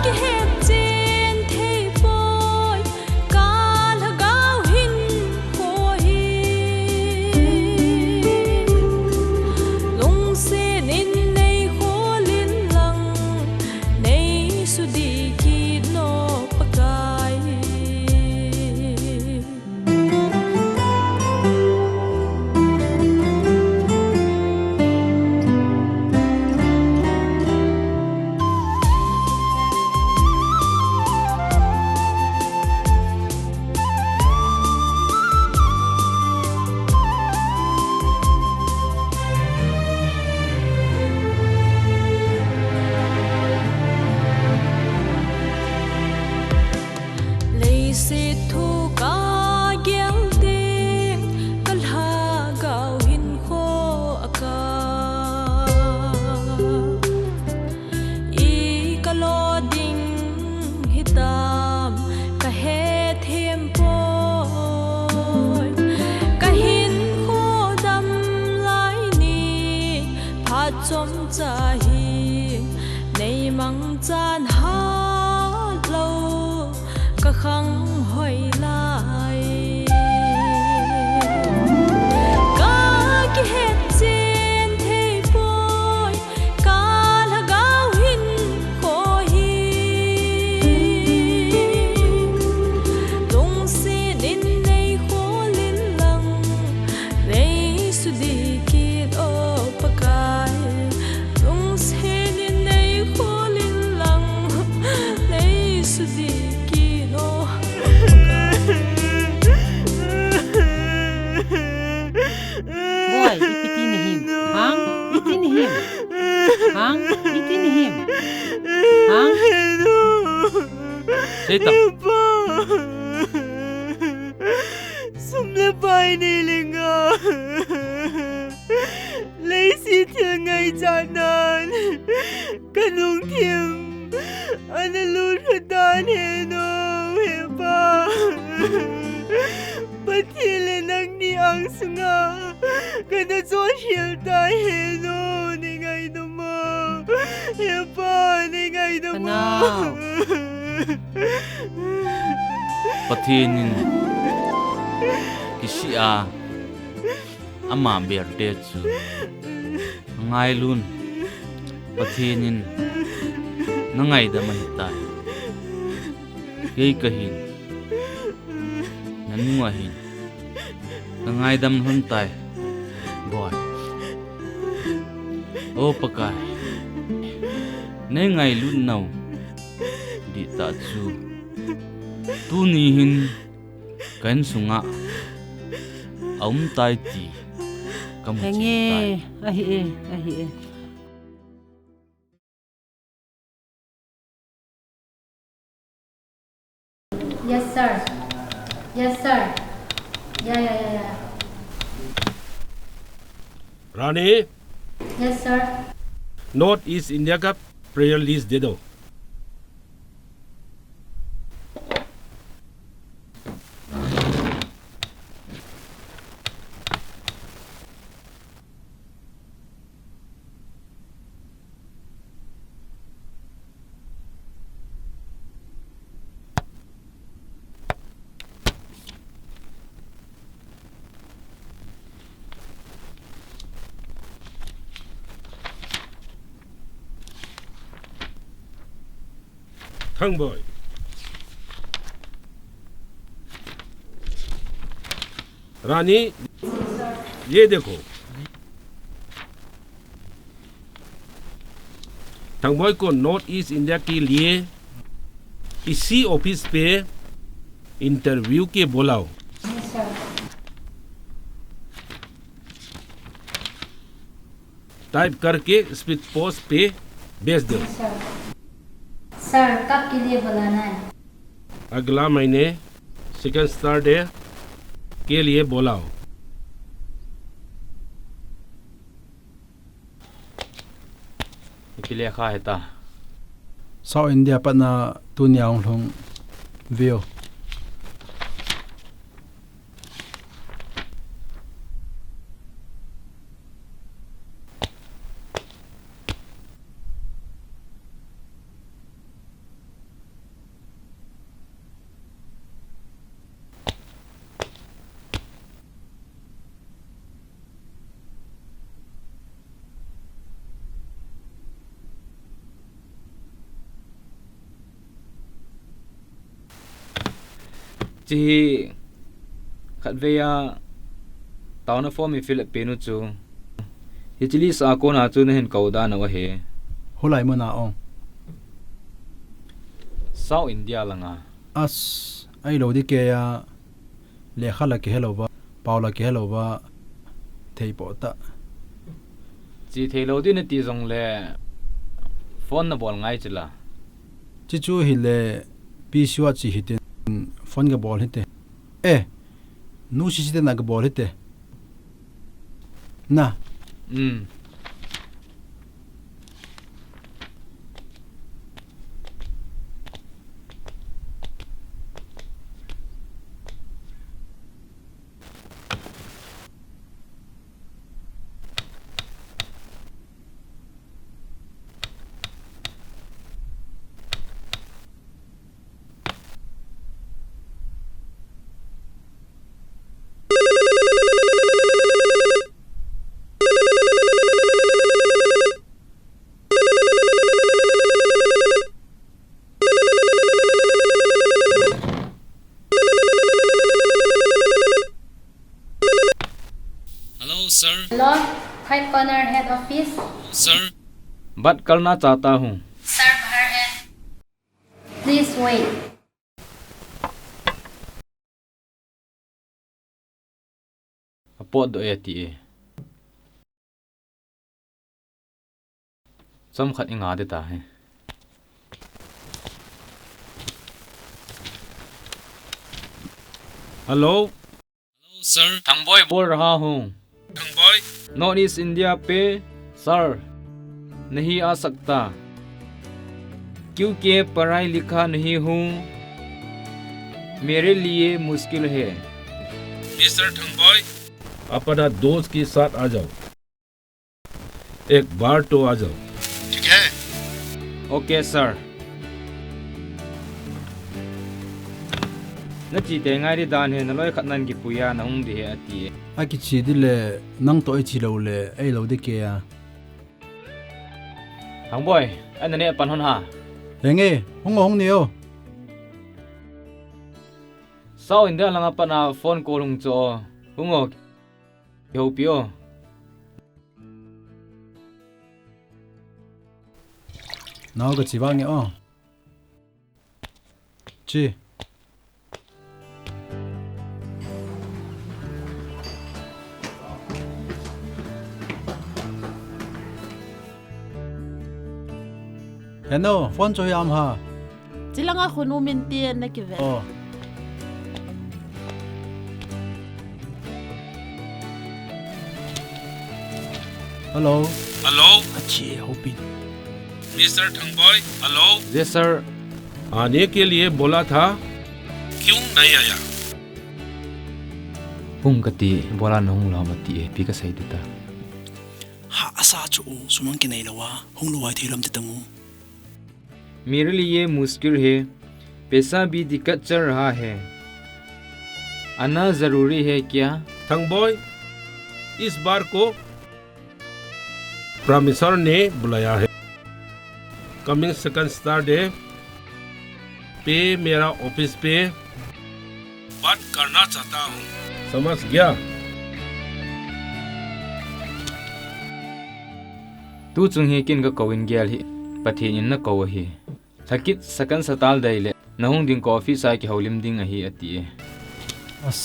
R: ki het chin thei boy ka la gao hin kho hi lung se nin nei kho lin lang nei su di ki no pakai lấy se thu ka gel te kal ha gao hin kho aka I ka lo ding hitam ka he them poi ka hin kho dam lai ni pha chom cha hi nei mang chan ha lo ka khang hoi lai ka ki het chin thei boy ka la gao hin kho hi lung se nin nei kho lin lang nei su di ki o pakai lung se nin nei kho lin lang
M: him. Hang?
N: Say tang.
L: Sumle pai ni linga. Lấy xí thiên ngay chanan. Kanung thiêm. Anh luôn hết đàn hề nô hề ba. Bất thi lên năng ni ang sunga. Cái nó cho hiểu ta hề nô ni ngay đâu mà. Hề ba ni ngay đâu mà.
N: Patinin kisia ama berde chu ngai lun patinin nangai da man tai ei kahin nanwa hin nangai dam hun tai boy o pakai ne ngai lun nau di ta chu tu ni hin kan sunga aum tai ti kam chi tai
M: Ahi.
E: Yes, sir. Yes, sir. Yeah.
S: Rani,
E: Yes, sir.
S: North East India Cup prayer list दे दो. Thangboi. रानी ये देखो थंगबॉय को north east India के लिए इसी ऑफिस पे इंटरव्यू के बुलाओ. टाइप करके स्पीड पोस्ट पे भेज दो.
E: सर कब के लिए बुलाना है?
S: अगला महीने सेकंड सैटरडे के लिए बुलाओ.
N: Pilih kah eta.
B: South India patna tunyang long view.
T: Chi khat veya tauna form mi Filipino chu hitili sa ko na chu ne hen kauda na wa he
B: Holai mo na ong.
T: South India langa
B: As ai lo di ke ya le khala ke hello ba paula ke hello ba thei po ta.
T: chi thelo di ne ti jong le phone na bol ngai chila
B: Chi chu hi le pi siwa chi hitin phone ga ball hite. Nu si na ga ball hite. Na.
T: sir.
E: Hello, Five Corner Head Office.
T: Sir. बात करना चाहता हूँ.
E: Sir, बाहर है. Please wait.
T: Apa do ya ti? Some cut in Adita.
S: Hello?
T: Hello, sir. Thangboi bol raha hoon.
S: Thangboi?
T: North East India पे, sir, नहीं आ सकता क्योंकि पढ़ाई लिखा नहीं हूँ मेरे लिए मुश्किल है
S: मिस्टर थंगबॉय अपना दोस्त के साथ आ जाओ एक बार तो आ जाओ
T: ठीक है ओके सर न चीते ngay đi đàn hen lối khát nan ki puya na hung di ati
B: ai ki chi dile nang to chi lo le ai lo de ke a
T: Thangboi anh ne pan hon ha
B: Henge hong neo
T: sao in da langa pana phone call hung cho hungo yo pio
B: nào cái chi vang nghe chi Hello, phone cho yam ha.
J: Chỉ là ngã khôn umin tiền này kìa.
B: Hello.
S: Hello.
B: अच्छी होपी.
S: Mr. Thangboi. Hello.
T: Yes sir.
S: आने के लिए बोला था क्यों नहीं आया
T: hung kati bola na hung lamati pi ka sai dita
D: ha asa chu sumang ke nei lawa hung luwai thilam te tangu
T: मेरे लिए मुश्किल है पैसा भी दिक्कत चल रहा है आना जरूरी है क्या
S: थंगबॉय इस बार को प्रोफेसर ने बुलाया है कमिंग सेकंड सैटरडे पे मेरा ऑफिस पे बात करना चाहता हूँ समझ गया
T: तू chung he kin ga kawin gyal hi pathin in na kaw hi thakit sakan satal dai le nahung ding coffee sai ki holim ding a hi ati e
B: as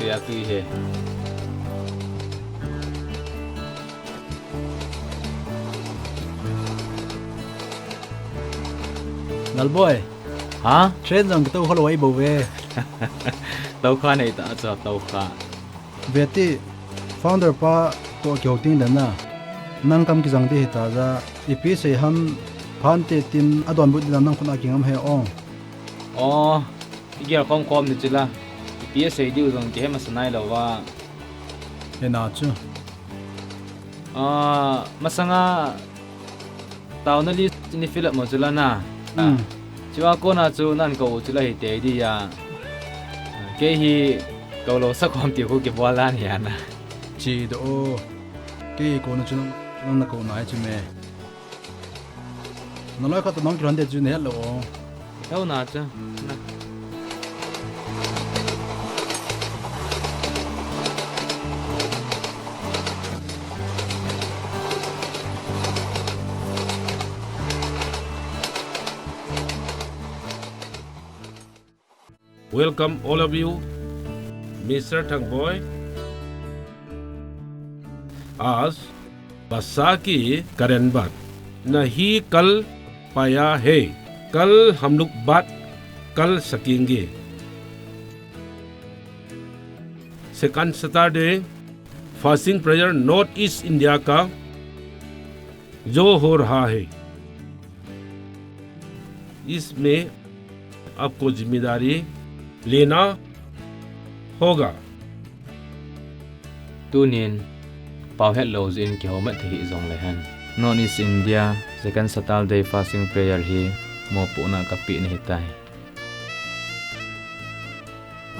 T: ya tu he
B: Thangboi
T: hả
B: train rằng tàu khó lối bầu về
T: tàu kha này ta cho tàu kha
B: về thì founder pa to kiểu tin đến na nang kam ki jang te ta ra ipi se ham phan te tin adon bu din nang khuna ki ngam he
T: oh igia kom ni chila ipi se di uzong ke ma sanai lawa
B: he na chu
T: masanga tàu nó đi trên philip một chila na chiwa ko na chu nan ko chila hi te di ya ke hi ko lo sa kom ti ko ke bola ni ana
B: chi do ke ko na chu nang na ko na chi me nó nói có tụi nó kêu để chú nét lộ
T: đâu nào chứ
S: Welcome all of you, Mr. Thangboi. आज बसा की करें बात नहीं कल पाया है कल हम लोग बात कल सकेंगे second Saturday fasting prayer north east India का जो हो रहा है, इसमें आपको जिम्मेदारी लेना होगा।
T: Tunin pawhet lows in ki homat hi zong lehan. Non is India second Saturday fasting prayer hi mo pu na kapi ni hitai.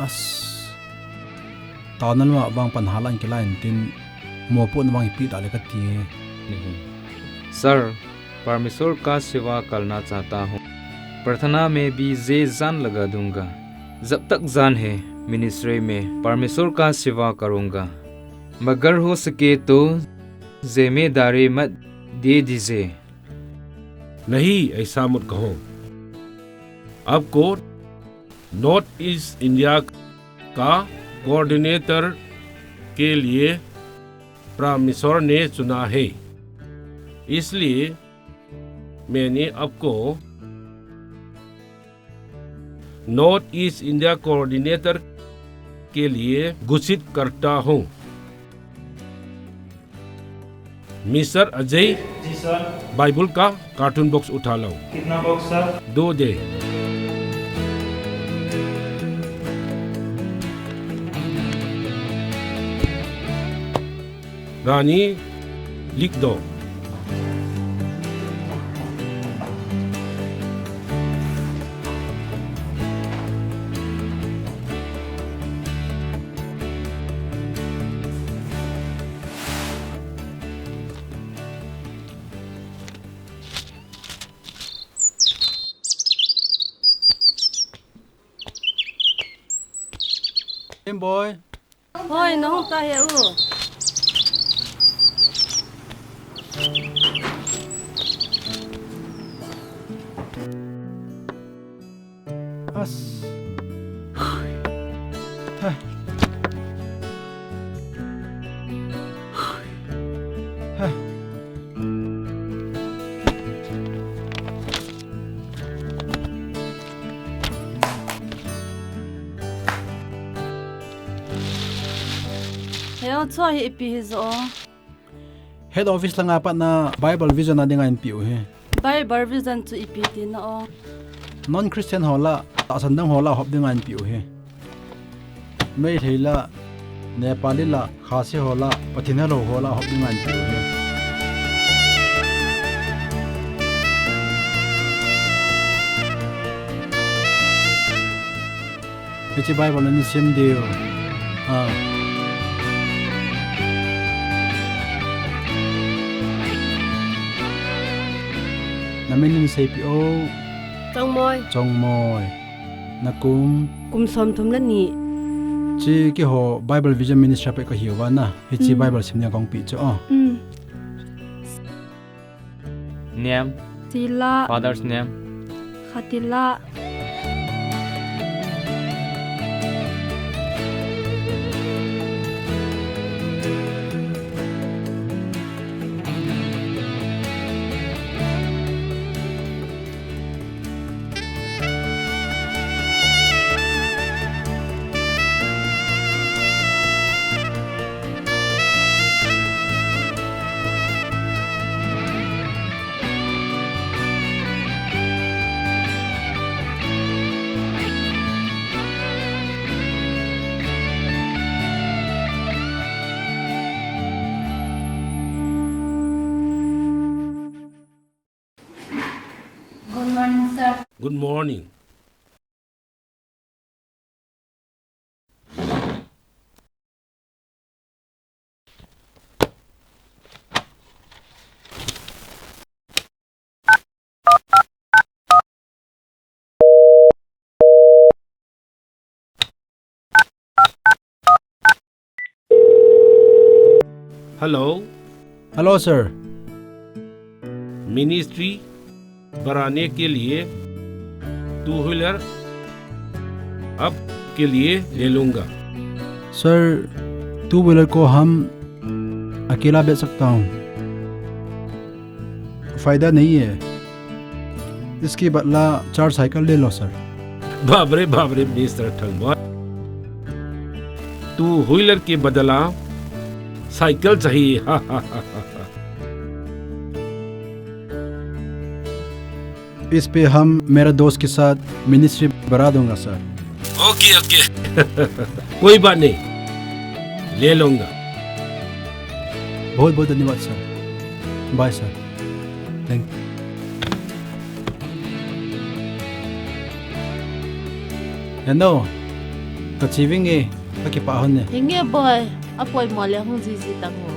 B: As tawnal wa bang panhalan ki lain tin mo pu na bang ipi dale ka ti
T: नहीं। सर परमेश्वर का सेवा करना चाहता हूँ, प्रार्थना में भी जे जान लगा दूंगा। जब तक जान है मिनिस्ट्री में परमेश्वर का सेवा करूंगा, मगर हो सके तो जिम्मेदारी मत दे दीजिए।
S: नहीं, ऐसा मत कहो। आपको नॉर्थ ईस्ट इंडिया का कोऑर्डिनेटर के लिए परमेश्वर ने चुना है, इसलिए मैंने आपको नॉर्थ ईस्ट इंडिया कोऑर्डिनेटर के लिए घोषित करता हूँ। मिस्टर अजय,
U: जी सर।
S: बाइबल का कार्टून बॉक्स उठा लो।
U: कितना बॉक्स सर?
S: 2 दे। रानी लिख दो।
B: Thangboi.
I: Ôi, nó không ta hiểu.
B: As.
I: Heo cho hi pi zo.
B: Head office lang apat na Bible Vision na dinga NPO he.
I: Bible Vision chu ipi ti na o.
B: Non Christian hola ta sandang hola hop dinga NPO he. Mai theila Nepali la khasi hola pathinalo hola hop dinga NPO he. Echi Bible ni sim dio. Namin ni CPO Thangboi nakum
I: som thum la ni
B: chi ki ho Bible Vision Ministry pe ka hiwa na hi chi Bible simnya kong pi cho
T: Name,
I: Tila,
T: father's name,
I: Khatila,
S: Good morning. Hello.
B: Hello sir.
S: Ministry बढ़ाने के लिए 2 व्हीलर अब के लिए ले लूंगा।
B: सर 2 व्हीलर को हम अकेला बेच सकता हूँ, फायदा नहीं है, इसकी बदला 4 साइकिल ले लो सर।
S: बाबरे बाबरे मिस्टर थंगबॉय, 2 व्हीलर के बदला साइकिल चाहिए
B: इस पे हम मेरा दोस्त के साथ मिनिस्ट्री बढ़ा दूंगा सर।
S: ओके ओके कोई बात नहीं, ले लूंगा।
B: बहुत बहुत धन्यवाद sir. Bye sir. Thank you. Ano? Kachiving eh. Pakipahon eh.
J: Hingi boy, apoy mo le hong zizitang mo.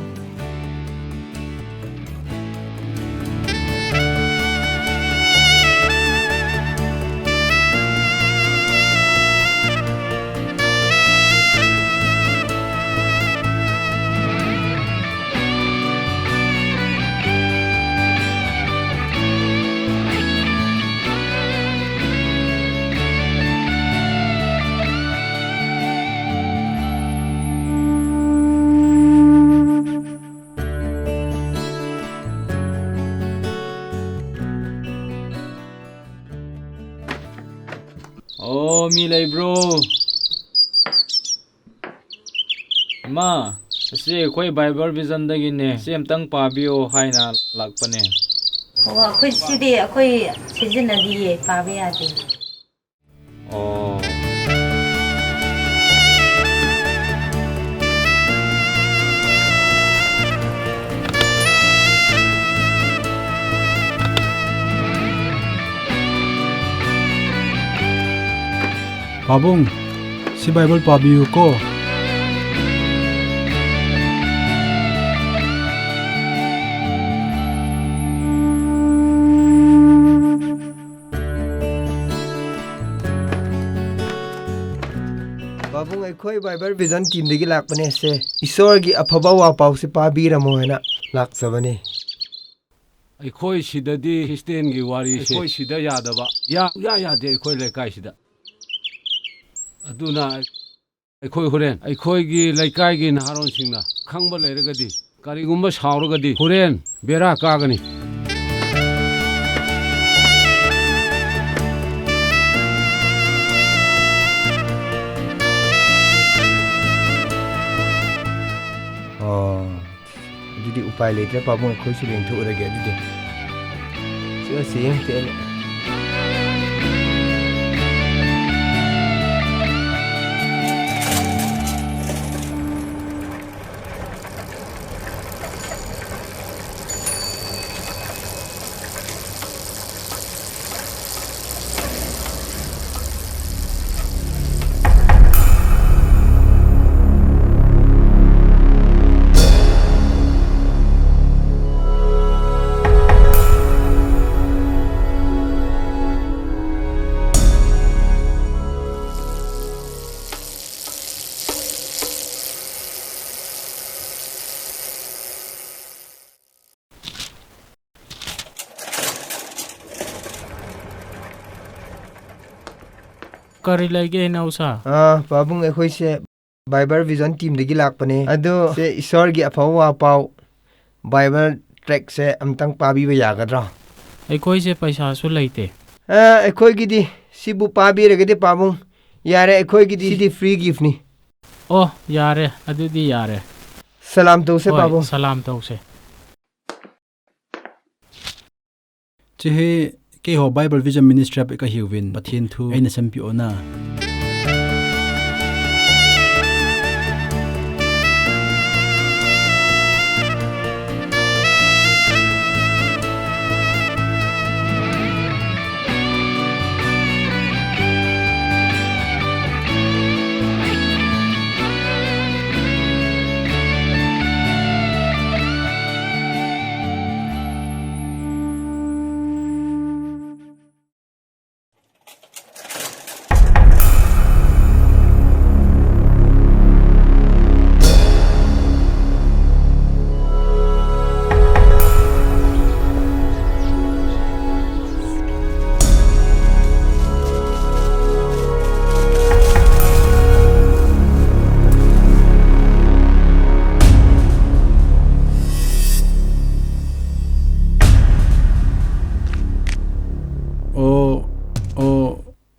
T: Oh, milay bro. Ma, si akwai Bible vision dagine. Si amtang pabiyo hai na lakpane.
E: Oh, ako'y sidi, ako'y season na di pabi ate.
T: Oh.
B: Pabong, si Bible pabiyo ko.
O: Babung akhoi Bible Vision team degi lakpane se Isor gi afaba wa pau se pabiramo hena laksabani.
S: अखोई सिददी हिस्टेन की वारी से अखोई सिदा यादबा यादे अखोई लेकाई सिदा अदुना अखोई हुरेन अखोई की लेकाई की नहारोन सिंगना खंगबा लेरगदी करिगुम्बा सावरगदी हुरेन बेरा कागनी
O: Jadi upaya letra pabung akhoi se leng thu rage adide se sing te
U: Kari lagi nausa.
O: Pabung akhoi se Bible Vision team degi lakpane ado se Isor gi afawa pau Bible track se amtang pabi ba yagadra.
U: Akhoi se paisa su leite.
O: Akhoi gi di sibu pabi regede pabung yare akhoi gi di sidi free gift ni.
U: Oh, yare adudi yare.
O: Salam to se pabung.
U: Salam to se.
B: Chihe ke ho Bible Vision Ministry ap ka hiwin pathin thu aina sampi ona.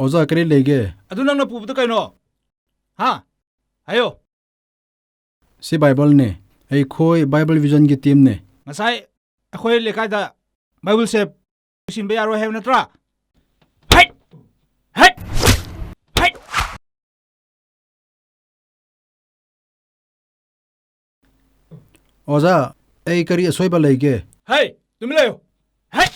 B: Oza kare lege.
F: Adu nang na puputo kayo no? Ha? Ayo.
B: si Bible ne ai khoi Bible Vision gi team ne
U: ngasai akhoi lekai da Bible se sin be yaro he natra hai hai hai
B: oza ai kari asoi ba lege
U: hai tum leo hai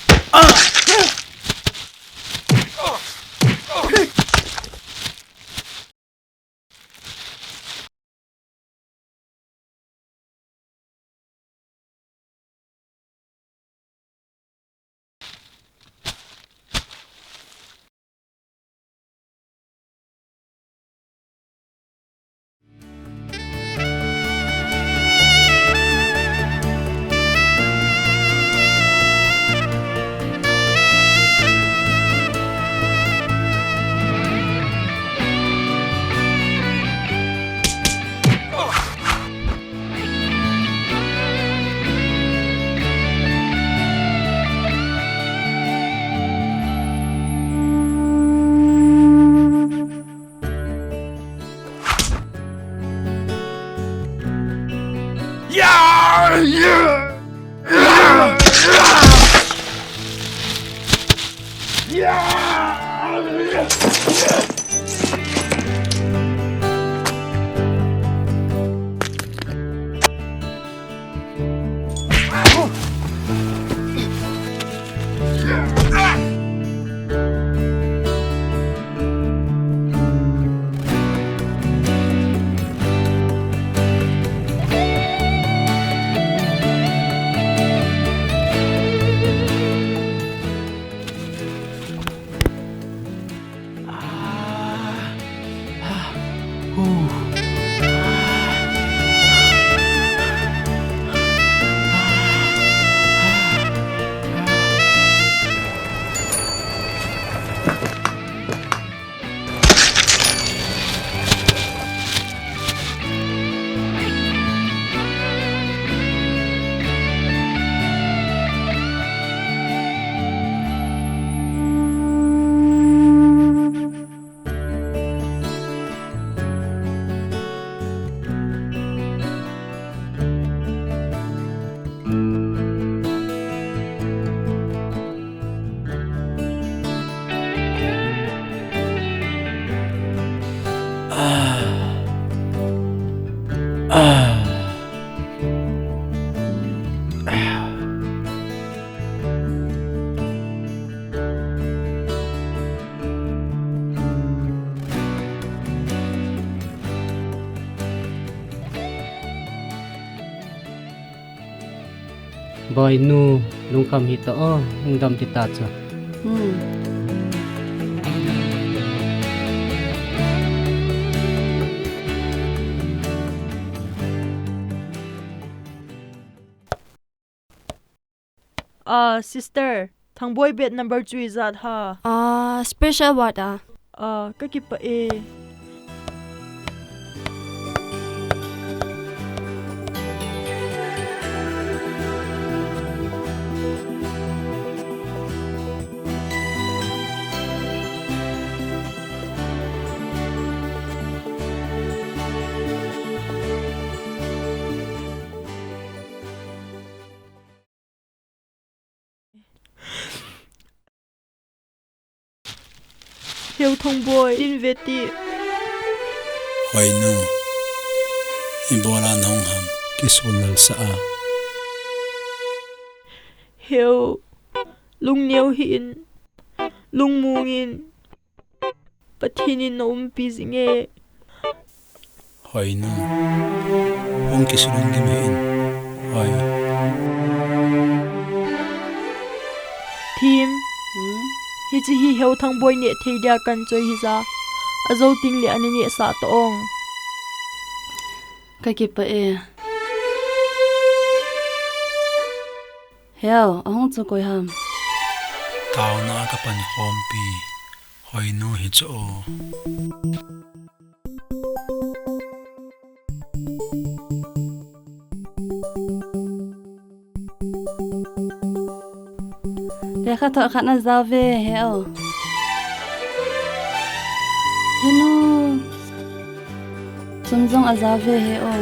K: boy nu lung kham hi to ung dam ti ta cha
L: sister Thangboi bed number 3 zat ha
I: special what
L: ka ki pa e Hiếu Thangboi din veti
D: Hoy no Ibola nong ham
B: kisonal sa a
L: Hiếu lung niêu hin lung mungin pathinin nom pizinge
D: Hoy no Hong kisulong gimain Hoy
L: Team hi chi hi Hiếu Thangboi ne theidia kan choi hi za azo ting le ani ne sa tong
I: ka ki pa e heo ahong chu koi ham
D: tao na ka pan hompi Hoy no hi cho
I: Dekha to khana zave heo henu sumjong azave heo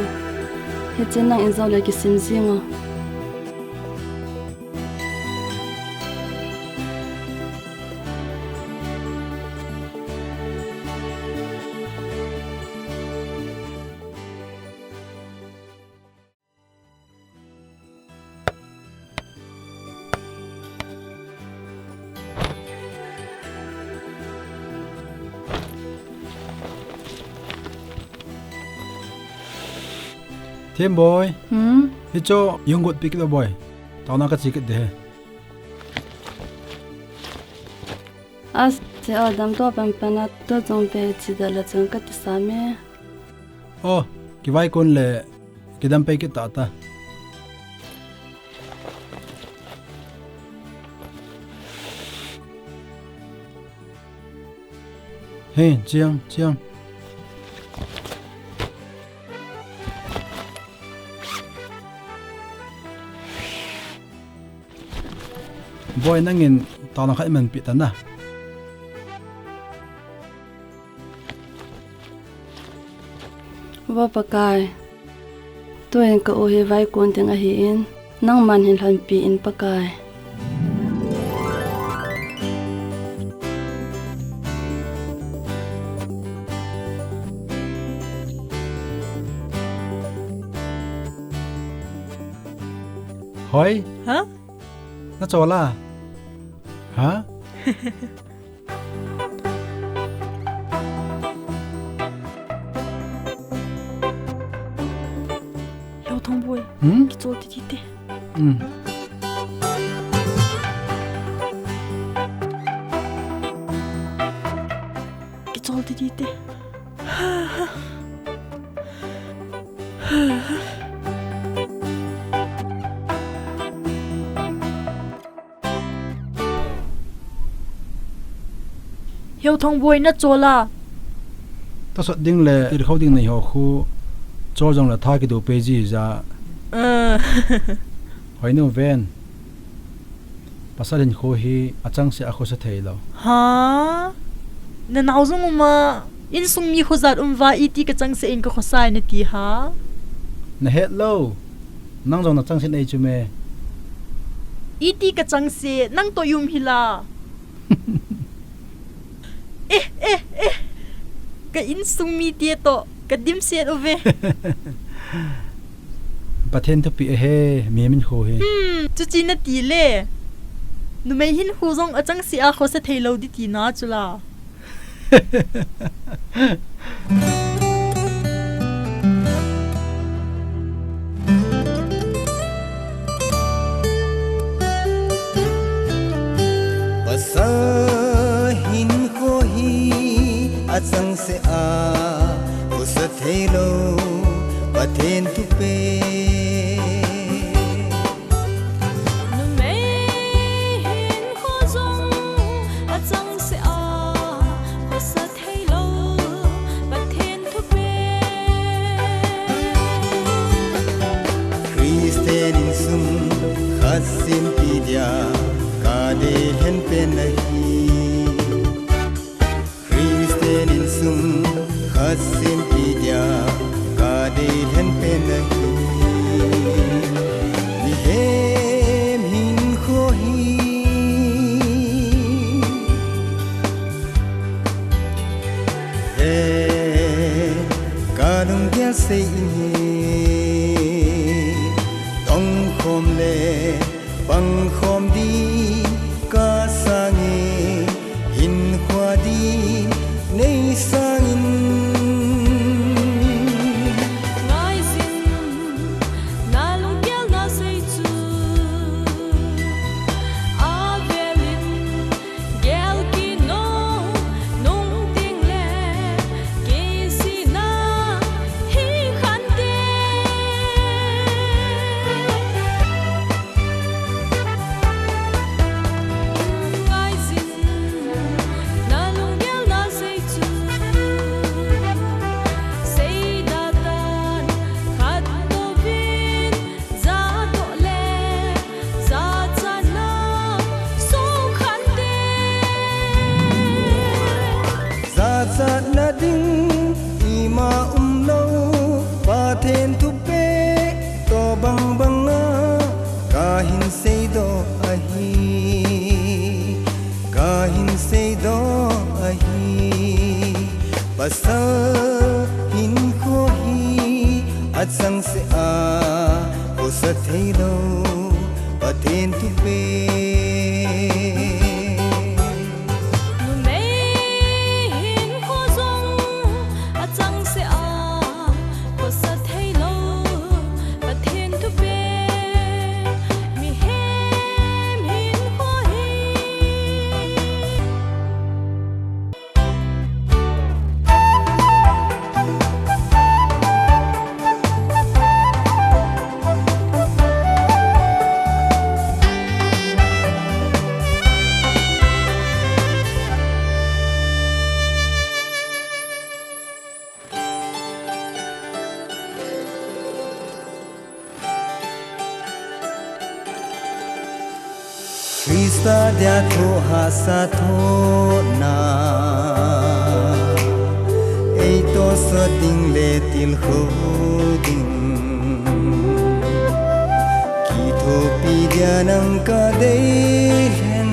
I: he chen nang in zo le ki sim zingo
B: Thangboi hi cho yung got pick the boy tao na ka chiket de
I: as te adam to pam pana to jong pe chi da la chang ka ti sa me
B: oh ki vai kon le ki dam pe ki ta ta hey chiang boy nangin tao na Khaiminlun pi ta na
I: wa pakai to en ka o he vai kon teng a hi in nang man hin han pi in pakai
B: hoi
L: hả
B: nó cho la hả
L: lâu thông bùi
B: Hmm?
L: cái chỗ đi đi cái chỗ đi đi lâu thông bùi nó chỗ là
B: ta sot ding le ir khau ding nei ho khu cho jong la tha ki do pe ji za hoi no ven pasalin kho hi achang se a kho sa thei lo
L: hả nên nào giống mà in sung mi khozat va iti cái chang se in cái khosai nè ti hả
B: na het lo nang jong na chang se nei chu me
L: iti cái chang se nang to yum hila cái in sung mi tia to cái dim se ove
B: pathen to pi he mi min kho he
L: chu chi na ti le nu mai hin hu zong achang si a kho sa thailo di ti na chula
G: pasa hin ko hi achang se a kho sa thailo pathen tu pe Sim pidia kade hen penahi Christian in sum khasim pidia kade hen penahi Nihem hin khohi He kalung gel se tong khom le bang khom di ka sangi hin khwa di nei sangin
R: ngai sin na lung gel na sei chu avelin gel ki no nung ting le ke si na hi khan te
G: atsang se a ko sa thelo pathen tu pe Krista dia THOHHAHSA thona ei to so ding le til kho ding ki tho pi dia nang ka dei hen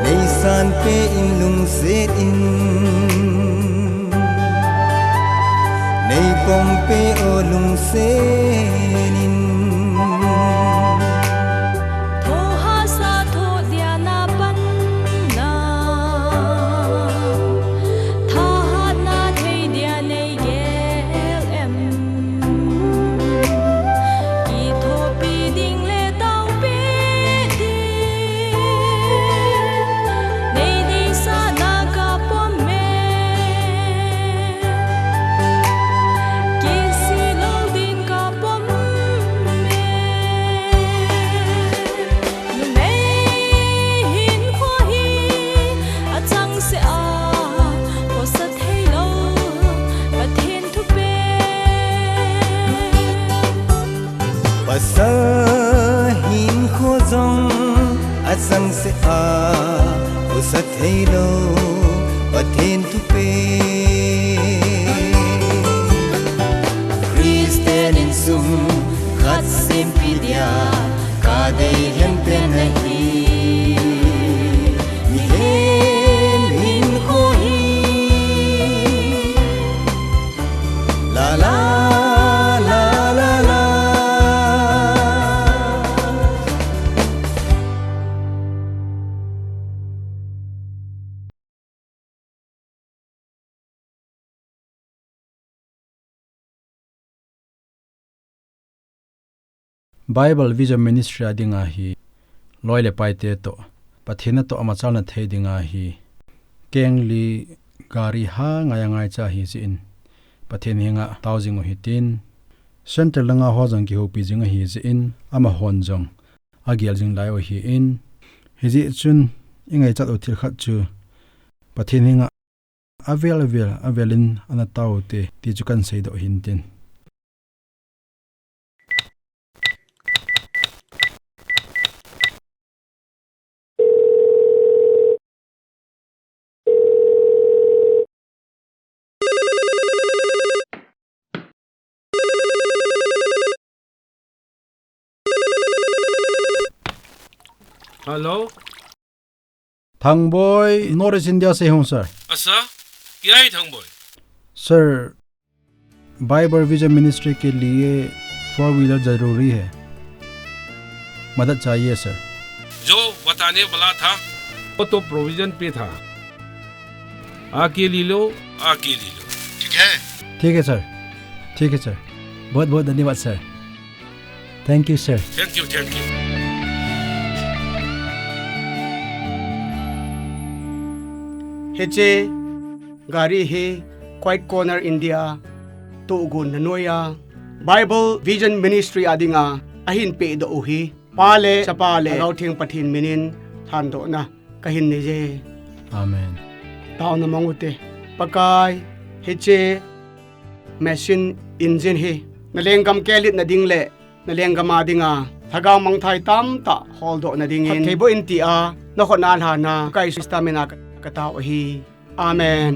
G: nei san pe in lung se in nei pom pe o lung se nin Sahin kho zong atsang se a ko sa thelo pathen tu pe Christian in sum khat sem pidia ka dei hen pe nahi mi hem hin kho hi la la
B: Bible Vision Ministry adinga hi loile paite to pathina to amachalna theidinga hi kengli gari ha ngaya ngai cha hi sin pathin hinga taujing hitin center langa hojang ki hopi jinga hi in ama honjong agial jing lai o hi in hiji chun ingai chat o thil khat chu pathin hinga avelin ana taute ti chu kan sei do hintin
S: Hello?
B: Thangboi, North India से हूँ सर.
S: अच्छा, क्या है Thangboi?
B: Sir, Bible vision ministry के लिए 4-व्हीलर जरूरी है. मदद चाहिए सर.
S: जो बताने वाला था वो तो प्रोविजन पे था. आके ले लो. ठीक है?
B: ठीक है सर. ठीक है सर. बहुत बहुत धन्यवाद sir. Thank you sir.
S: Thank you.
C: Heche gari he Quiet Corner India to ugun nanoya Bible Vision Ministry adinga ahin pe do uhi pale sa pale routing pathin minin than do na kahin ni je
B: amen
C: taw na mangute pakai heche machine engine he nalengam kelit na dingle nalengam adinga thagaw mang thai tam ta hol do na dingin thebo inti a na khona la na kai stamina kataw hi amen.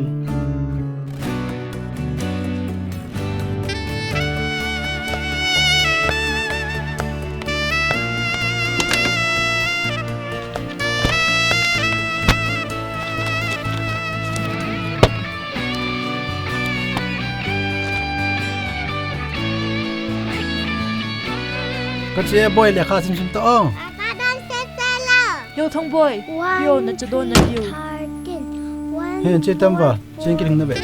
B: ก็เจ๊บอยเลยข้าสินต้อง
R: โยทงบอยโยน่ะจะโดนนะอยู่
B: เฮ้ยเจ๊ตั้มว่าเจ๊กินนะเบ็ด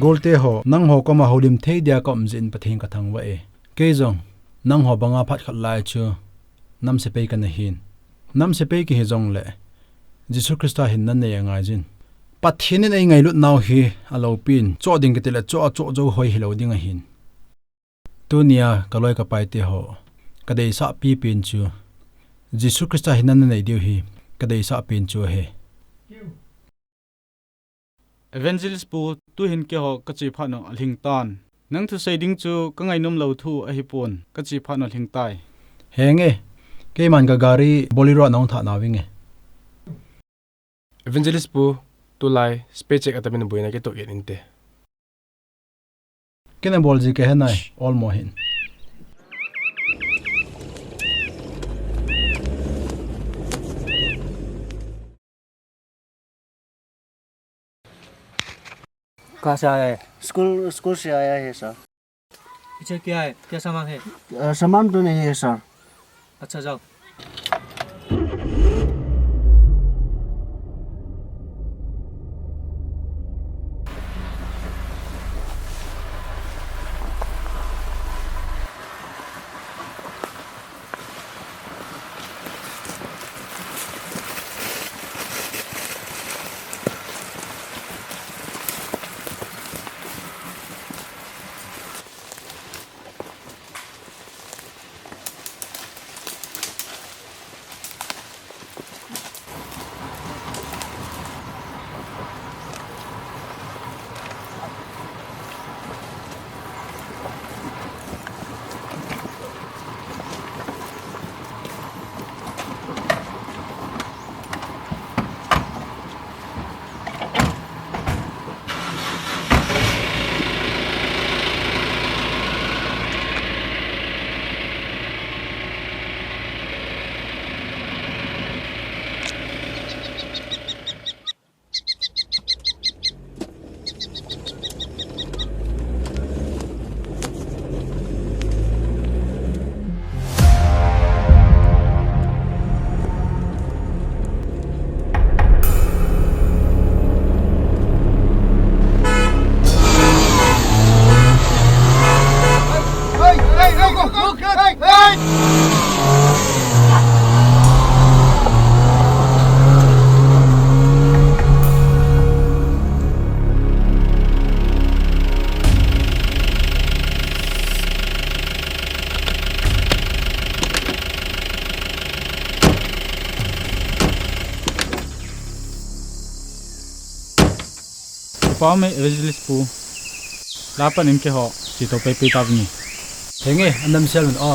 B: golte ho nang ho koma holim thei dia kom jin pathing ka thangwa e ke jong nang ho banga phat khat lai chu nam se pe kan hin nam se pe ki he jong le jisu krista hin nan ne anga jin pathin nei ngai lut naw hi alo pin cho ding ke tele cho jo hoi hi lo ding a hin tunia kaloi ka pai te ho kadei sa pi pin chu jisu krista hin nan nei diu hi kadei sa pin chu he
H: evangelist pu tu hin ke ho ka chi phano alhing tan nang thu sei ding chu ka ngai num lo thu a hi pon ka chi phano hing tai
B: henge ke man ga gari bolero nong tha na winge
V: evangelist pu tu lai space check atamin buina ke to yen inte
B: kena bol ji ke hanai all mo hin
W: कहाँ से आया है? स्कूल से आया है सर।
K: पीछे क्या है? क्या सामान है?
W: सामान तो नहीं है सर।
K: अच्छा जाओ।
H: pa me evangelist pu lapan in ke ho si to pe pe tav ni
B: henge andam sel a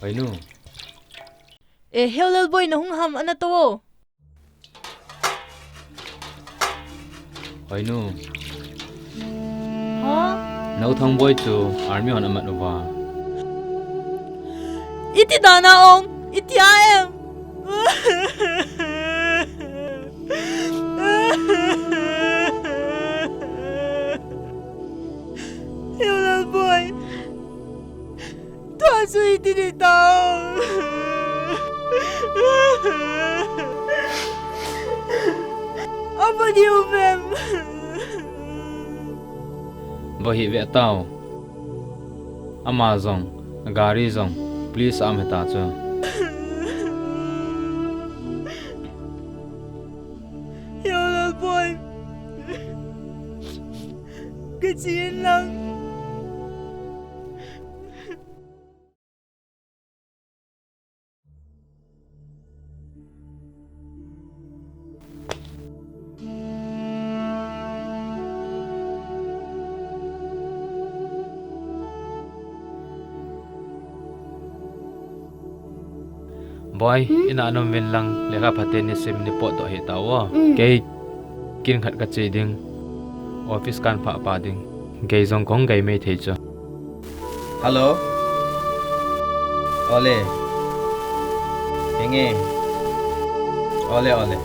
T: Khaiminlun
L: e helal boy na hung ham ana to
T: Khaiminlun
L: ha
T: nau Thangboi chu army on amat nova
L: iti dana ong iti am helal boy to asu iti ni tao apa dia mem
T: Vahi ve tao Amazon gari zong please am heta chu
L: helal boy kecil lang
T: boy ina anom min lang lekha phate ni sim ni pot do he tawa ke kin khat ka che ding office kan pha pa ding ge zong kong gai mai thei cha
K: hello ole enge ole ole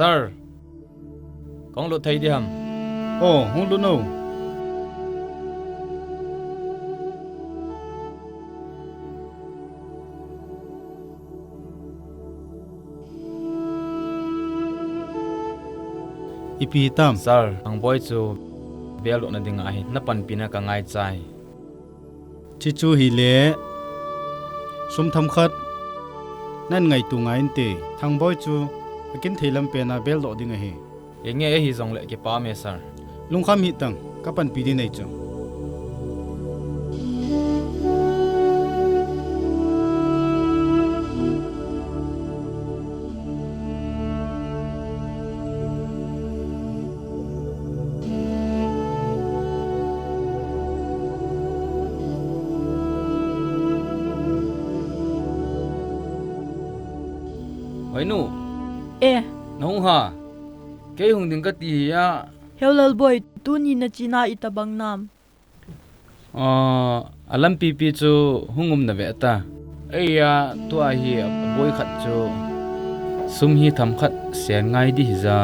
T: sir kong lu thei di ham
H: oh hung lu no ipi tam
T: sir Thangboi chu bel na ding ai na pan pina ka ngai chai
H: chi chu hi le sum tham khat nan ngai tu ngai te Thangboi chu akin theilam pe na bel do ding a he
T: enge hi zong le ke pa me sir
H: lungkham hi tang kapan pi di nei chu
T: Khaiminlun
L: e
T: nong ha ke hung ding ka ti ya
L: helal boy tu ni na china itabang nam
T: alam pi pi chu hungum na ve ta ei ya tu a hi boy khat chu sum hi tham khat sen ngai di hi za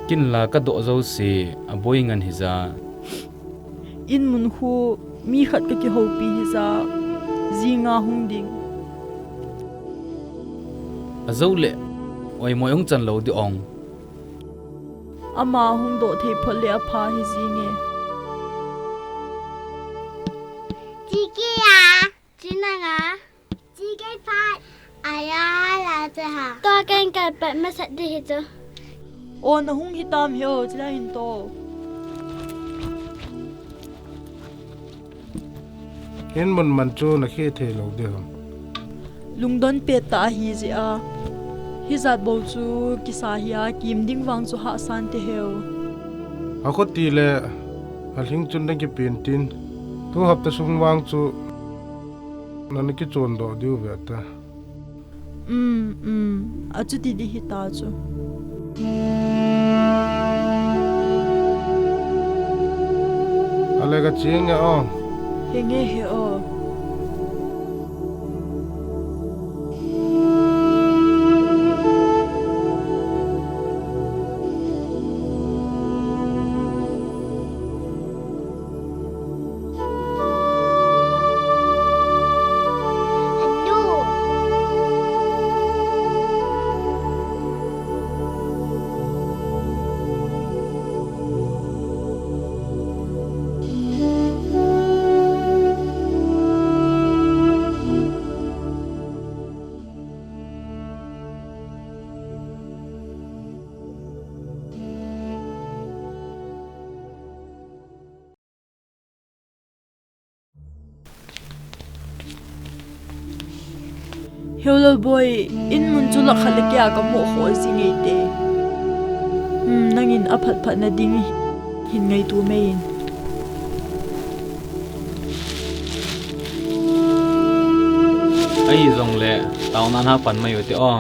T: kin la ka do zo si a boy ngan hi za
L: in mun hu mi khat ka ki ho pi hi za zinga hung ding
T: a zo le oi moi ong chan lo di ong
L: ama hung do thei phole a pha hi zinge
A: Chiki ya china nga chiki phat aya la cha ha to kan ka pat ma sat di hi cho
L: o na hung hi tam hyo chila hin to
S: Hen mon man chu na khe the lo de ham
L: lungdon pe ta hi ji a hi zat bol chu kisa hiya kim ding wang chu ha san te heu
S: a ko ti le a hling chun dang ki pin tin tu hap ta sung wang chu nan ki chon do diu ve ta
L: a chu ti di hi ta chu
S: ale ga ching ya ong
L: henge he o
R: Hello boy in mun chu la khale kya ka mo ho si ngei te nangin aphat phat na ding hin ngei tu mein
T: ai zong le tao nan ha pan mai yo te o